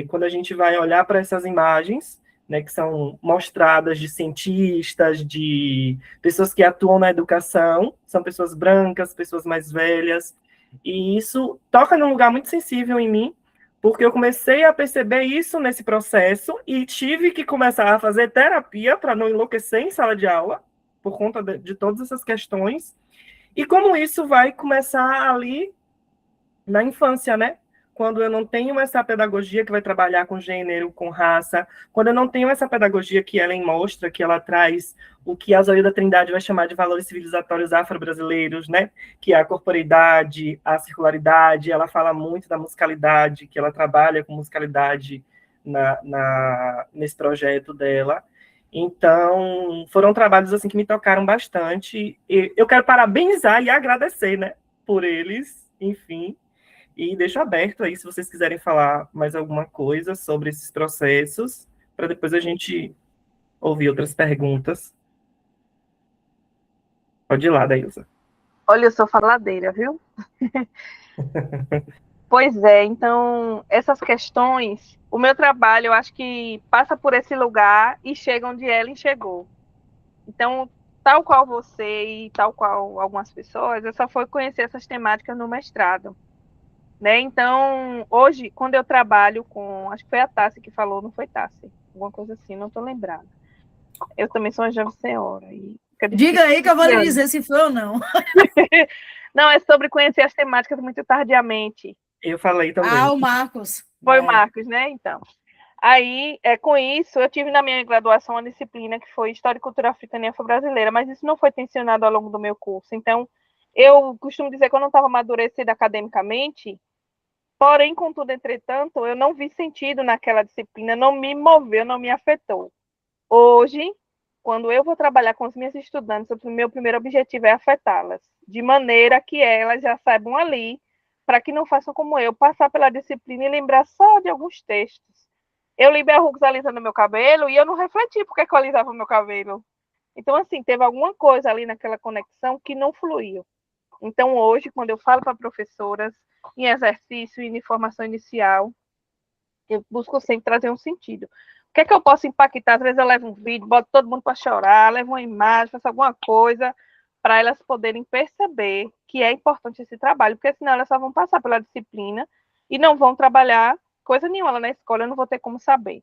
Speaker 1: quando a gente vai olhar para essas imagens, né, que são mostradas de cientistas, de pessoas que atuam na educação, são pessoas brancas, pessoas mais velhas, e isso toca num lugar muito sensível em mim, porque eu comecei a perceber isso nesse processo e tive que começar a fazer terapia para não enlouquecer em sala de aula, por conta de todas essas questões, e como isso vai começar ali na infância, né? Quando eu não tenho essa pedagogia que vai trabalhar com gênero, com raça, quando eu não tenho essa pedagogia que Ellen mostra, que ela traz o que a Zoila Trindade vai chamar de valores civilizatórios afro-brasileiros, né? Que é a corporeidade, a circularidade, ela fala muito da musicalidade, que ela trabalha com musicalidade nesse projeto dela. Então, foram trabalhos assim que me tocaram bastante. E eu quero parabenizar e agradecer, né, por eles, enfim. E deixo aberto aí, se vocês quiserem falar mais alguma coisa sobre esses processos, para depois a gente ouvir outras perguntas. Pode ir lá, Dailza.
Speaker 7: Olha, eu sou faladeira, viu? Pois é, então, essas questões, o meu trabalho, eu acho que passa por esse lugar e chega onde Ellen chegou. Então, tal qual você e tal qual algumas pessoas, eu só fui conhecer essas temáticas no mestrado, né? Então, hoje, quando eu trabalho com, acho que foi a Tássia que falou, não foi Tássia, alguma coisa assim, não estou lembrada. Eu também sou uma jovem senhora.
Speaker 2: Diga aí que eu vou lhe dizer se foi ou não.
Speaker 7: Não, é sobre conhecer as temáticas muito tardiamente.
Speaker 1: Eu falei também.
Speaker 2: Ah, o Marcos.
Speaker 7: Foi o Marcos, né? Então. Aí, com isso, eu tive na minha graduação uma disciplina que foi História e Cultura Africana e Afro-Brasileira, mas isso não foi tensionado ao longo do meu curso. Então, eu costumo dizer que eu não estava amadurecida academicamente, porém, contudo, entretanto, eu não vi sentido naquela disciplina, não me moveu, não me afetou. Hoje, quando eu vou trabalhar com as minhas estudantes, o meu primeiro objetivo é afetá-las, de maneira que elas já saibam ali, para que não façam como eu, passar pela disciplina e lembrar só de alguns textos. Eu li Bell Hooks alisando meu cabelo e eu não refleti porque eu alisava meu cabelo. Então, assim, teve alguma coisa ali naquela conexão que não fluiu. Então, hoje, quando eu falo para professoras em exercício e em formação inicial, eu busco sempre trazer um sentido. O que é que eu posso impactar? Às vezes eu levo um vídeo, boto todo mundo para chorar, levo uma imagem, faço alguma coisa para elas poderem perceber que é importante esse trabalho, porque senão elas só vão passar pela disciplina e não vão trabalhar coisa nenhuma lá na escola, eu não vou ter como saber.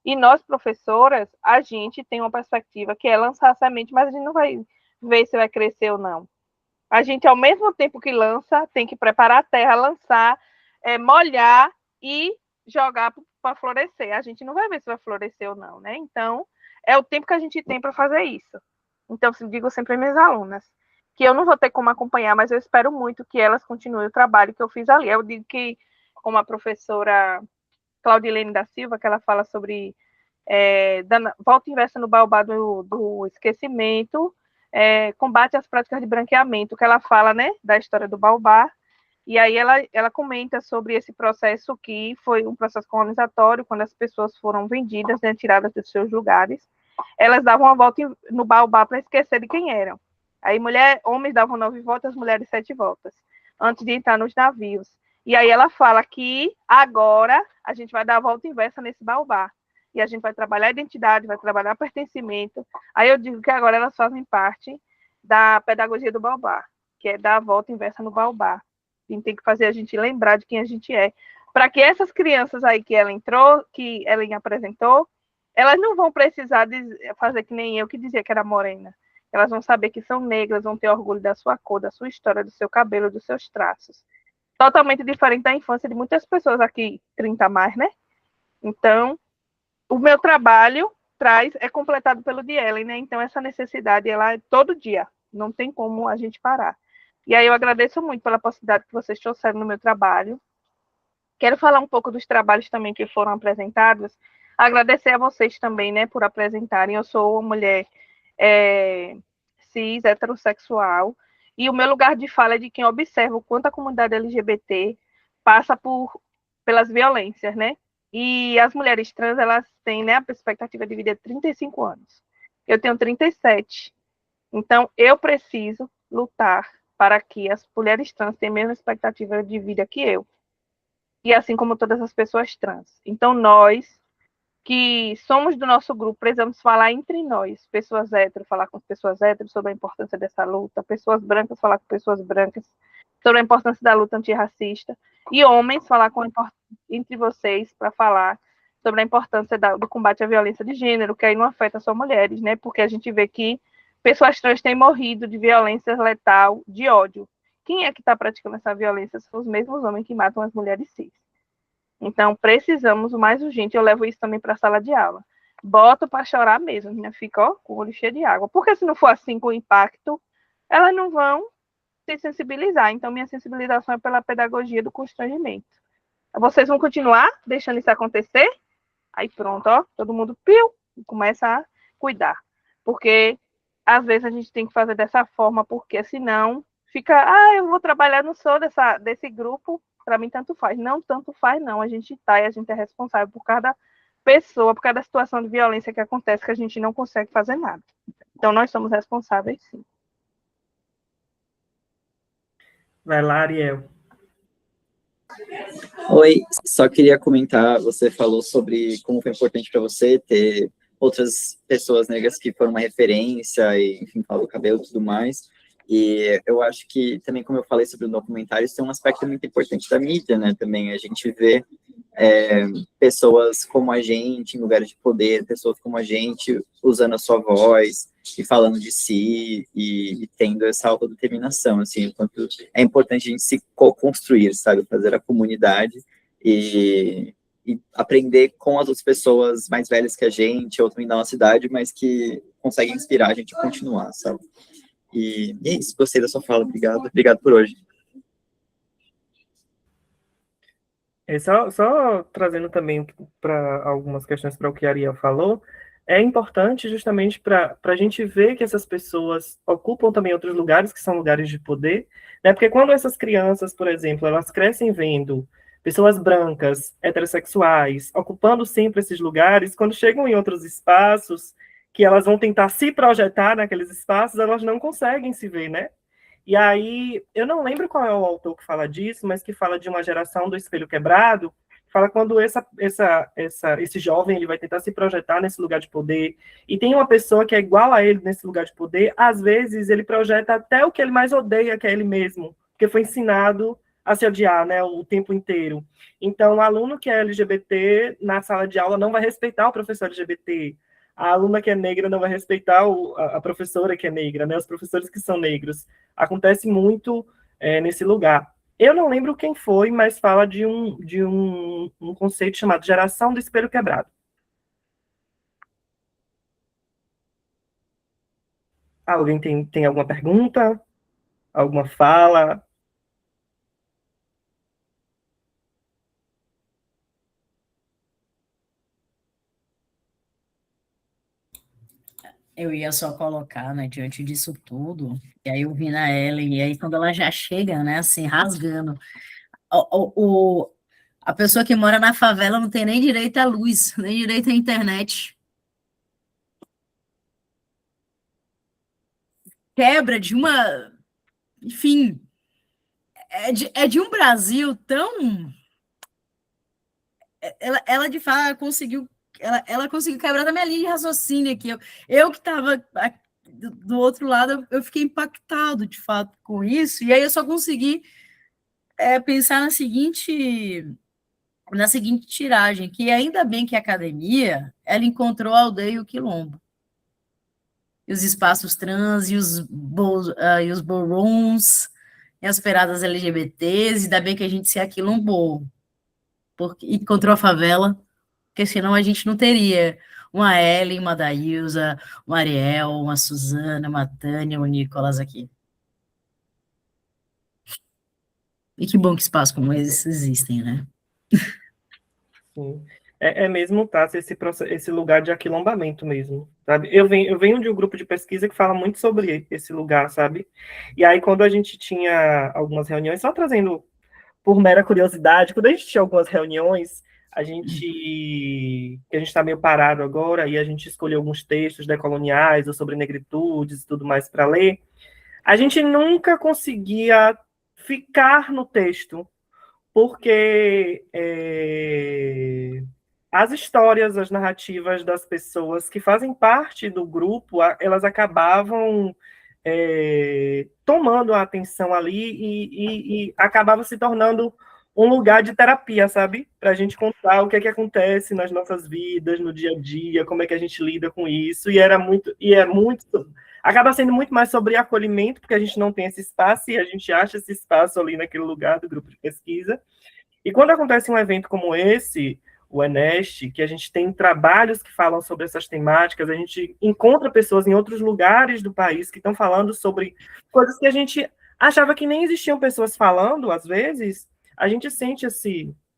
Speaker 7: E nós, professoras, a gente tem uma perspectiva que é lançar a semente, mas a gente não vai ver se vai crescer ou não. A gente, ao mesmo tempo que lança, tem que preparar a terra, lançar, molhar e jogar para florescer. A gente não vai ver se vai florescer ou não, né? Então, é o tempo que a gente tem para fazer isso. Então, eu digo sempre às minhas alunas que eu não vou ter como acompanhar, mas eu espero muito que elas continuem o trabalho que eu fiz ali. Eu digo que, como a professora Claudilene da Silva, que ela fala sobre volta inversa no baobá do esquecimento, combate às práticas de branqueamento, que ela fala, né, da história do baobá, e aí ela comenta sobre esse processo que foi um processo colonizatório, quando as pessoas foram vendidas, né, tiradas dos seus lugares, elas davam uma volta no baobá para esquecer de quem eram. Aí homens davam 9 voltas, mulheres 7 voltas, antes de entrar nos navios. E aí ela fala que agora a gente vai dar a volta inversa nesse baobá. E a gente vai trabalhar a identidade, vai trabalhar pertencimento. Aí eu digo que agora elas fazem parte da pedagogia do baobá, que é dar a volta inversa no baobá. E tem que fazer a gente lembrar de quem a gente é. Para que essas crianças aí que ela entrou, que ela apresentou, elas não vão precisar fazer que nem eu, que dizia que era morena. Elas vão saber que são negras, vão ter orgulho da sua cor, da sua história, do seu cabelo, dos seus traços. Totalmente diferente da infância de muitas pessoas aqui, 30 a mais, né? Então, o meu trabalho é completado pelo de Ellen, né? Então, essa necessidade, ela é todo dia, não tem como a gente parar. E aí eu agradeço muito pela possibilidade que vocês trouxeram no meu trabalho. Quero falar um pouco dos trabalhos também que foram apresentados. Agradecer a vocês também, né, por apresentarem. Eu sou uma mulher cis, heterossexual, e o meu lugar de fala é de quem observa o quanto a comunidade LGBT passa pelas violências, né? E as mulheres trans, elas têm, né, a expectativa de vida de 35 anos. Eu tenho 37. Então, eu preciso lutar para que as mulheres trans tenham a mesma expectativa de vida que eu. E assim como todas as pessoas trans. Então, nós, que somos do nosso grupo, precisamos falar entre nós. Pessoas héteros, falar com pessoas héteros sobre a importância dessa luta. Pessoas brancas, falar com pessoas brancas sobre a importância da luta antirracista. E homens, falar entre vocês para falar sobre a importância do combate à violência de gênero, que aí não afeta só mulheres, né? Porque a gente vê que pessoas trans têm morrido de violência letal, de ódio. Quem é que está praticando essa violência? São os mesmos homens que matam as mulheres cis. Então, precisamos, o mais urgente, eu levo isso também para a sala de aula. Boto para chorar mesmo, a menina fica com o olho cheio de água. Porque se não for assim com o impacto, elas não vão se sensibilizar. Então, minha sensibilização é pela pedagogia do constrangimento. Vocês vão continuar deixando isso acontecer? Aí pronto, ó, todo mundo começa a cuidar. Porque às vezes a gente tem que fazer dessa forma, porque senão fica, eu vou trabalhar, não sou desse grupo, para mim tanto faz. Não, tanto faz não, a gente tá e a gente é responsável por cada pessoa, por cada situação de violência que acontece, que a gente não consegue fazer nada. Então, nós somos responsáveis, sim.
Speaker 1: Vai lá, Ariel.
Speaker 6: Oi, só queria comentar, você falou sobre como foi importante para você ter outras pessoas negras que foram uma referência e, enfim, falou do cabelo e tudo mais. E eu acho que também, como eu falei sobre o documentário, isso é um aspecto muito importante da mídia, né? Também a gente vê pessoas como a gente em lugares de poder, pessoas como a gente usando a sua voz e falando de si e tendo essa autodeterminação, assim, enquanto é importante a gente se co-construir, sabe, fazer a comunidade e aprender com as outras pessoas mais velhas que a gente, ou também da nossa idade, mas que conseguem inspirar a gente a continuar, sabe. E é isso, gostei da sua fala, obrigado por hoje.
Speaker 1: Só trazendo também para algumas questões para o que a Ariel falou, é importante justamente para a gente ver que essas pessoas ocupam também outros lugares que são lugares de poder, né? Porque quando essas crianças, por exemplo, elas crescem vendo pessoas brancas, heterossexuais, ocupando sempre esses lugares, quando chegam em outros espaços, que elas vão tentar se projetar naqueles espaços, elas não conseguem se ver, né? E aí, eu não lembro qual é o autor que fala disso, mas que fala de uma geração do espelho quebrado, fala quando esse jovem ele vai tentar se projetar nesse lugar de poder, e tem uma pessoa que é igual a ele nesse lugar de poder, às vezes ele projeta até o que ele mais odeia, que é ele mesmo, porque foi ensinado a se odiar, né, o tempo inteiro. Então, o aluno que é LGBT, na sala de aula, não vai respeitar o professor LGBT, a aluna que é negra não vai respeitar a professora que é negra, né, os professores que são negros. Acontece muito nesse lugar. Eu não lembro quem foi, mas fala de um conceito chamado geração do espelho quebrado. Alguém tem alguma pergunta? Alguma fala?
Speaker 2: Eu ia só colocar, né, diante disso tudo, e aí eu vi na Ellen, e aí quando ela já chega, né, assim, rasgando, a pessoa que mora na favela não tem nem direito à luz, nem direito à internet. Quebra de uma, enfim, é de um Brasil tão... Ela de fato conseguiu, ela conseguiu quebrar da minha linha de raciocínio aqui. Eu que estava do outro lado, eu fiquei impactado, de fato, com isso, e aí eu só consegui pensar na seguinte tiragem, que ainda bem que a academia, ela encontrou a aldeia e o quilombo, e os espaços trans, e os ballrooms, e as peradas LGBTs, e ainda bem que a gente se aquilombou, porque encontrou a favela, porque senão a gente não teria uma Ellen, uma Daílza, uma Ariel, uma Suzana, uma Tânia, um Nicolas aqui. E que bom que espaços como esses existem, né?
Speaker 1: Sim. É mesmo, tá? Esse lugar de aquilombamento mesmo, sabe? Eu venho de um grupo de pesquisa que fala muito sobre esse lugar, sabe? E aí, quando a gente tinha algumas reuniões, só trazendo por mera curiosidade, quando a gente tinha algumas reuniões, a gente está meio parado agora, e a gente escolheu alguns textos decoloniais ou sobre negritudes e tudo mais para ler, a gente nunca conseguia ficar no texto, porque as histórias, as narrativas das pessoas que fazem parte do grupo, elas acabavam tomando a atenção ali e acabava se tornando um lugar de terapia, sabe? Para a gente contar o que é que acontece nas nossas vidas, no dia a dia, como é que a gente lida com isso, acaba sendo muito mais sobre acolhimento, porque a gente não tem esse espaço, e a gente acha esse espaço ali naquele lugar do grupo de pesquisa. E quando acontece um evento como esse, o Enest, que a gente tem trabalhos que falam sobre essas temáticas, a gente encontra pessoas em outros lugares do país que estão falando sobre coisas que a gente achava que nem existiam pessoas falando, às vezes, a gente sente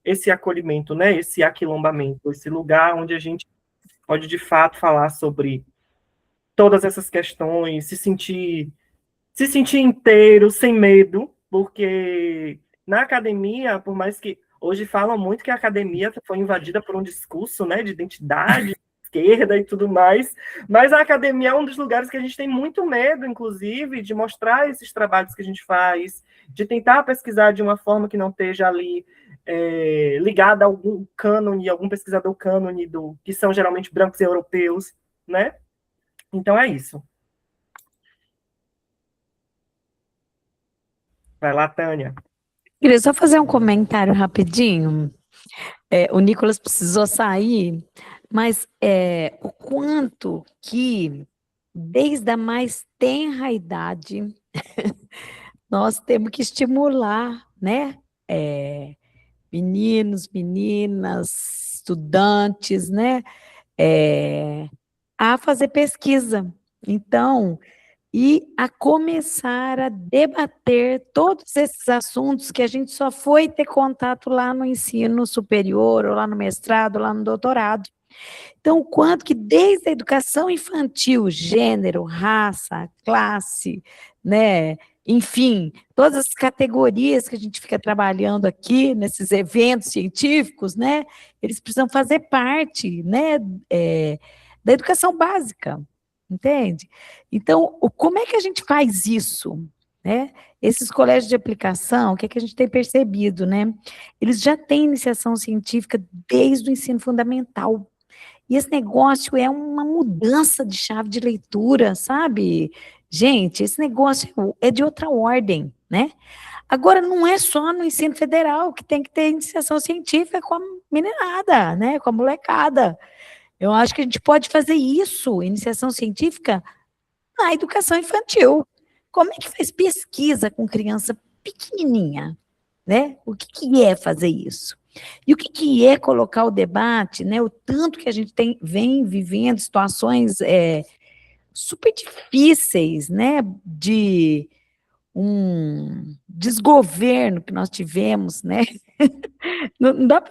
Speaker 1: esse acolhimento, né? Esse aquilombamento, esse lugar onde a gente pode, de fato, falar sobre todas essas questões, se sentir inteiro, sem medo, porque na academia, por mais que hoje falam muito que a academia foi invadida por um discurso, né, de identidade, esquerda e tudo mais, mas a academia é um dos lugares que a gente tem muito medo, inclusive, de mostrar esses trabalhos que a gente faz, de tentar pesquisar de uma forma que não esteja ali ligada a algum cânone, algum pesquisador cânone, que são geralmente brancos e europeus, né? Então é isso. Vai lá, Tânia.
Speaker 3: Queria só fazer um comentário rapidinho. O Nicolas precisou sair, mas o quanto que, desde a mais tenra idade, nós temos que estimular, né? Meninos, meninas, estudantes, né? A fazer pesquisa. Então, e a começar a debater todos esses assuntos que a gente só foi ter contato lá no ensino superior, ou lá no mestrado, ou lá no doutorado. Então, o quanto que desde a educação infantil, gênero, raça, classe, né, enfim, todas as categorias que a gente fica trabalhando aqui nesses eventos científicos, né, eles precisam fazer parte, né, da educação básica, entende? Então, como é que a gente faz isso, né? Esses colégios de aplicação, o que é que a gente tem percebido, né? Eles já têm iniciação científica desde o ensino fundamental. E esse negócio é uma mudança de chave de leitura, sabe? Gente, esse negócio é de outra ordem, né? Agora, não é só no ensino federal que tem que ter iniciação científica com a meninada, né? Com a molecada. Eu acho que a gente pode fazer isso, iniciação científica, na educação infantil. Como é que faz pesquisa com criança pequenininha, né? O que é fazer isso? E o que é colocar o debate, né? O tanto que a gente vem vivendo situações super difíceis, né? De um desgoverno que nós tivemos, né? Não dá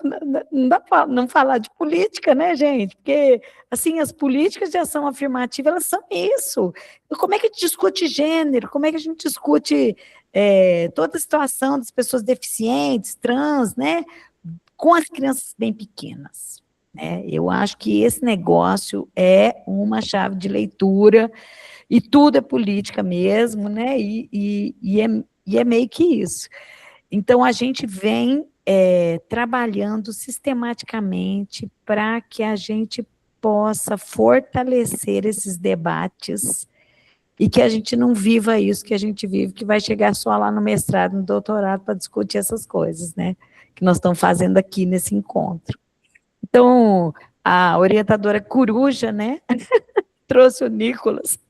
Speaker 3: para não falar de política, né, gente? Porque, assim, as políticas de ação afirmativa, elas são isso. Como é que a gente discute gênero? Como é que a gente discute toda a situação das pessoas deficientes, trans, né? Com as crianças bem pequenas, né? Eu acho que esse negócio é uma chave de leitura, e tudo é política mesmo, né? E é meio que isso. Então, a gente vem trabalhando sistematicamente para que a gente possa fortalecer esses debates e que a gente não viva isso que a gente vive, que vai chegar só lá no mestrado, no doutorado, para discutir essas coisas, né? Que nós estamos fazendo aqui nesse encontro. Então, a orientadora coruja, né? Trouxe o Nicolas,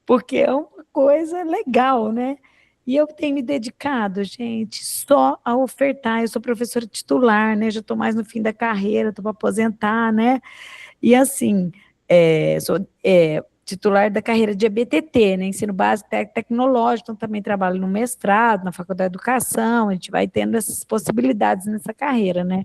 Speaker 3: porque é uma coisa legal, né? E eu tenho me dedicado, gente, só a ofertar. Eu sou professora titular, né? Já estou mais no fim da carreira, estou para aposentar, né? E assim, sou titular da carreira de EBTT, né? Ensino básico tecnológico, então também trabalho no mestrado, na Faculdade de Educação, a gente vai tendo essas possibilidades nessa carreira, né?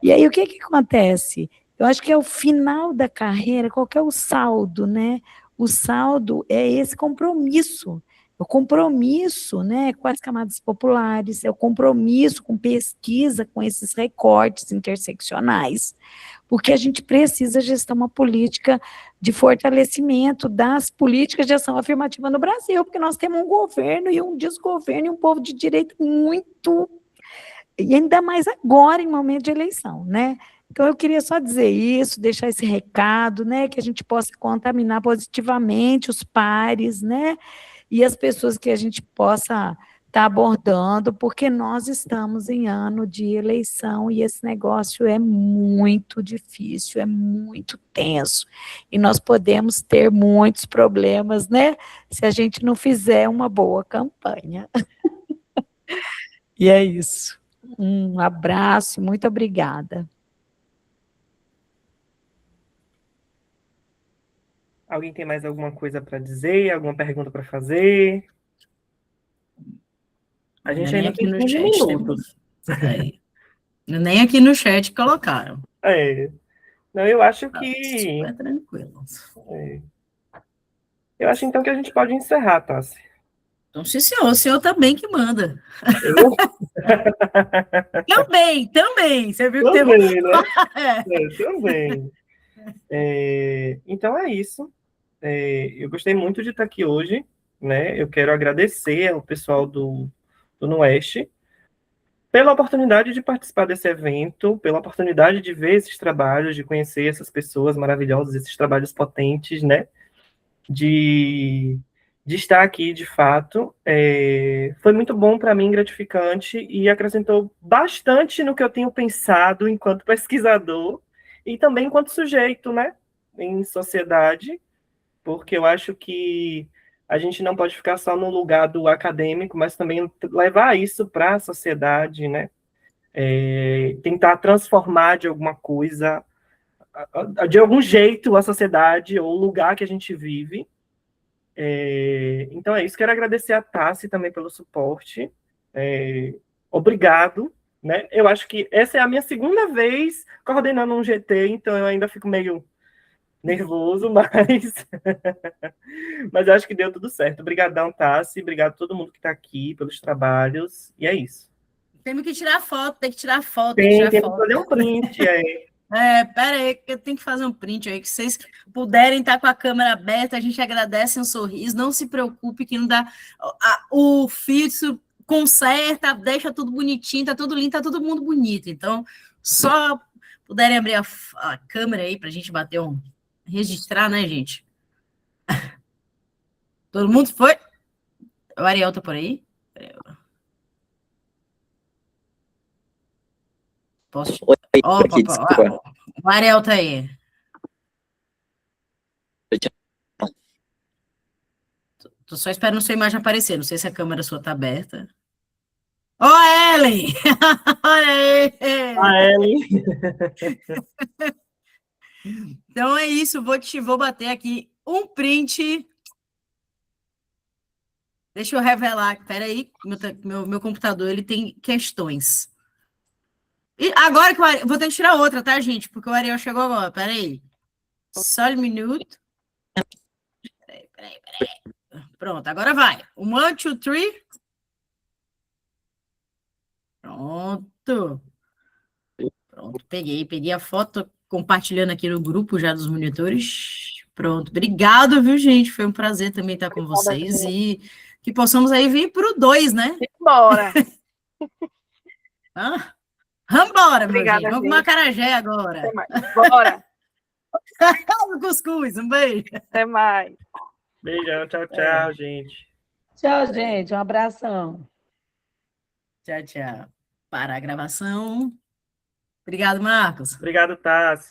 Speaker 3: E aí, o que acontece? Eu acho que é o final da carreira, qual que é o saldo, né? O saldo é esse compromisso, o compromisso, né, com as camadas populares, é o compromisso com pesquisa, com esses recortes interseccionais, porque a gente precisa gestar uma política de fortalecimento das políticas de ação afirmativa no Brasil, porque nós temos um governo e um desgoverno e um povo de direito muito, e ainda mais agora, em momento de eleição, né? Então, eu queria só dizer isso, deixar esse recado, né, que a gente possa contaminar positivamente os pares, né, e as pessoas que a gente possa estar abordando, porque nós estamos em ano de eleição e esse negócio é muito difícil, é muito tenso, e nós podemos ter muitos problemas, né, se a gente não fizer uma boa campanha. E é isso. Um abraço, muito obrigada.
Speaker 1: Alguém tem mais alguma coisa para dizer? Alguma pergunta para fazer? A gente ainda tem 15 minutos.
Speaker 2: Nem aqui no chat colocaram.
Speaker 1: Não, eu acho
Speaker 2: Tá
Speaker 1: que...
Speaker 2: super tranquilo.
Speaker 1: Eu acho, então, que a gente pode encerrar, Tassi.
Speaker 2: Então, sim, senhor. O senhor também que manda.
Speaker 1: Eu?
Speaker 2: Também. Você viu
Speaker 1: também,
Speaker 2: que tem...
Speaker 1: né? Também. Então, é isso. Eu gostei muito de estar aqui hoje, né? Eu quero agradecer ao pessoal do NUEST, pela oportunidade de participar desse evento, pela oportunidade de ver esses trabalhos, de conhecer essas pessoas maravilhosas, esses trabalhos potentes, né? De estar aqui, de fato. Foi muito bom para mim, gratificante, e acrescentou bastante no que eu tenho pensado enquanto pesquisador e também enquanto sujeito, né? Em sociedade, porque eu acho que a gente não pode ficar só no lugar do acadêmico, mas também levar isso para a sociedade, né? Tentar transformar de alguma coisa, de algum jeito, a sociedade ou o lugar que a gente vive. Então é isso. Quero agradecer a Tassi também pelo suporte. Obrigado. Né? Eu acho que essa é a minha segunda vez coordenando um GT, então eu ainda fico meio nervoso, mas eu acho que deu tudo certo. Obrigadão, Tassi. Obrigado a todo mundo que está aqui pelos trabalhos. E é isso.
Speaker 2: Temos que tirar foto, tem que tirar foto,
Speaker 1: Tem que fazer um print aí.
Speaker 2: Pera aí, que eu tenho que fazer um print aí, que vocês puderem estar com a câmera aberta, a gente agradece um sorriso, não se preocupe que não dá, o filtro conserta, deixa tudo bonitinho, tá tudo lindo, tá todo mundo bonito, então, só puderem abrir a câmera aí pra gente bater registrar, né, gente? Todo mundo foi? O Ariel tá por aí? Posso?
Speaker 6: Oi,
Speaker 2: Opa,
Speaker 6: desculpa.
Speaker 2: o Ariel tá aí. Tô só esperando sua imagem aparecer. Não sei se a câmera sua tá aberta. Ô, Ellen! Olha aí!
Speaker 1: Ellen!
Speaker 2: Então é isso. Vou bater aqui um print. Deixa eu revelar. Espera aí. Meu computador ele tem questões. E agora que o Ariel... Vou ter que tirar outra, tá, gente? Porque o Ariel chegou agora. Espera aí. Só um minuto. Peraí. Pronto, agora vai. 1, 2, 3. Pronto, peguei a foto, compartilhando aqui no grupo já dos monitores. Pronto, obrigado, viu, gente? Foi um prazer também estar com vocês e que possamos aí vir para o 2, né?
Speaker 7: Bora!
Speaker 2: Vambora,
Speaker 7: Obrigada,
Speaker 2: meu gente. Vamos
Speaker 7: gente.
Speaker 2: com Macarajé agora.
Speaker 7: Até mais. Bora!
Speaker 2: Cuscuz, um beijo.
Speaker 7: Até mais.
Speaker 1: Beijão, tchau, gente.
Speaker 3: Tchau, gente. Um abração.
Speaker 2: Tchau. Para a gravação. Obrigado, Marcos.
Speaker 1: Obrigado, Tassi.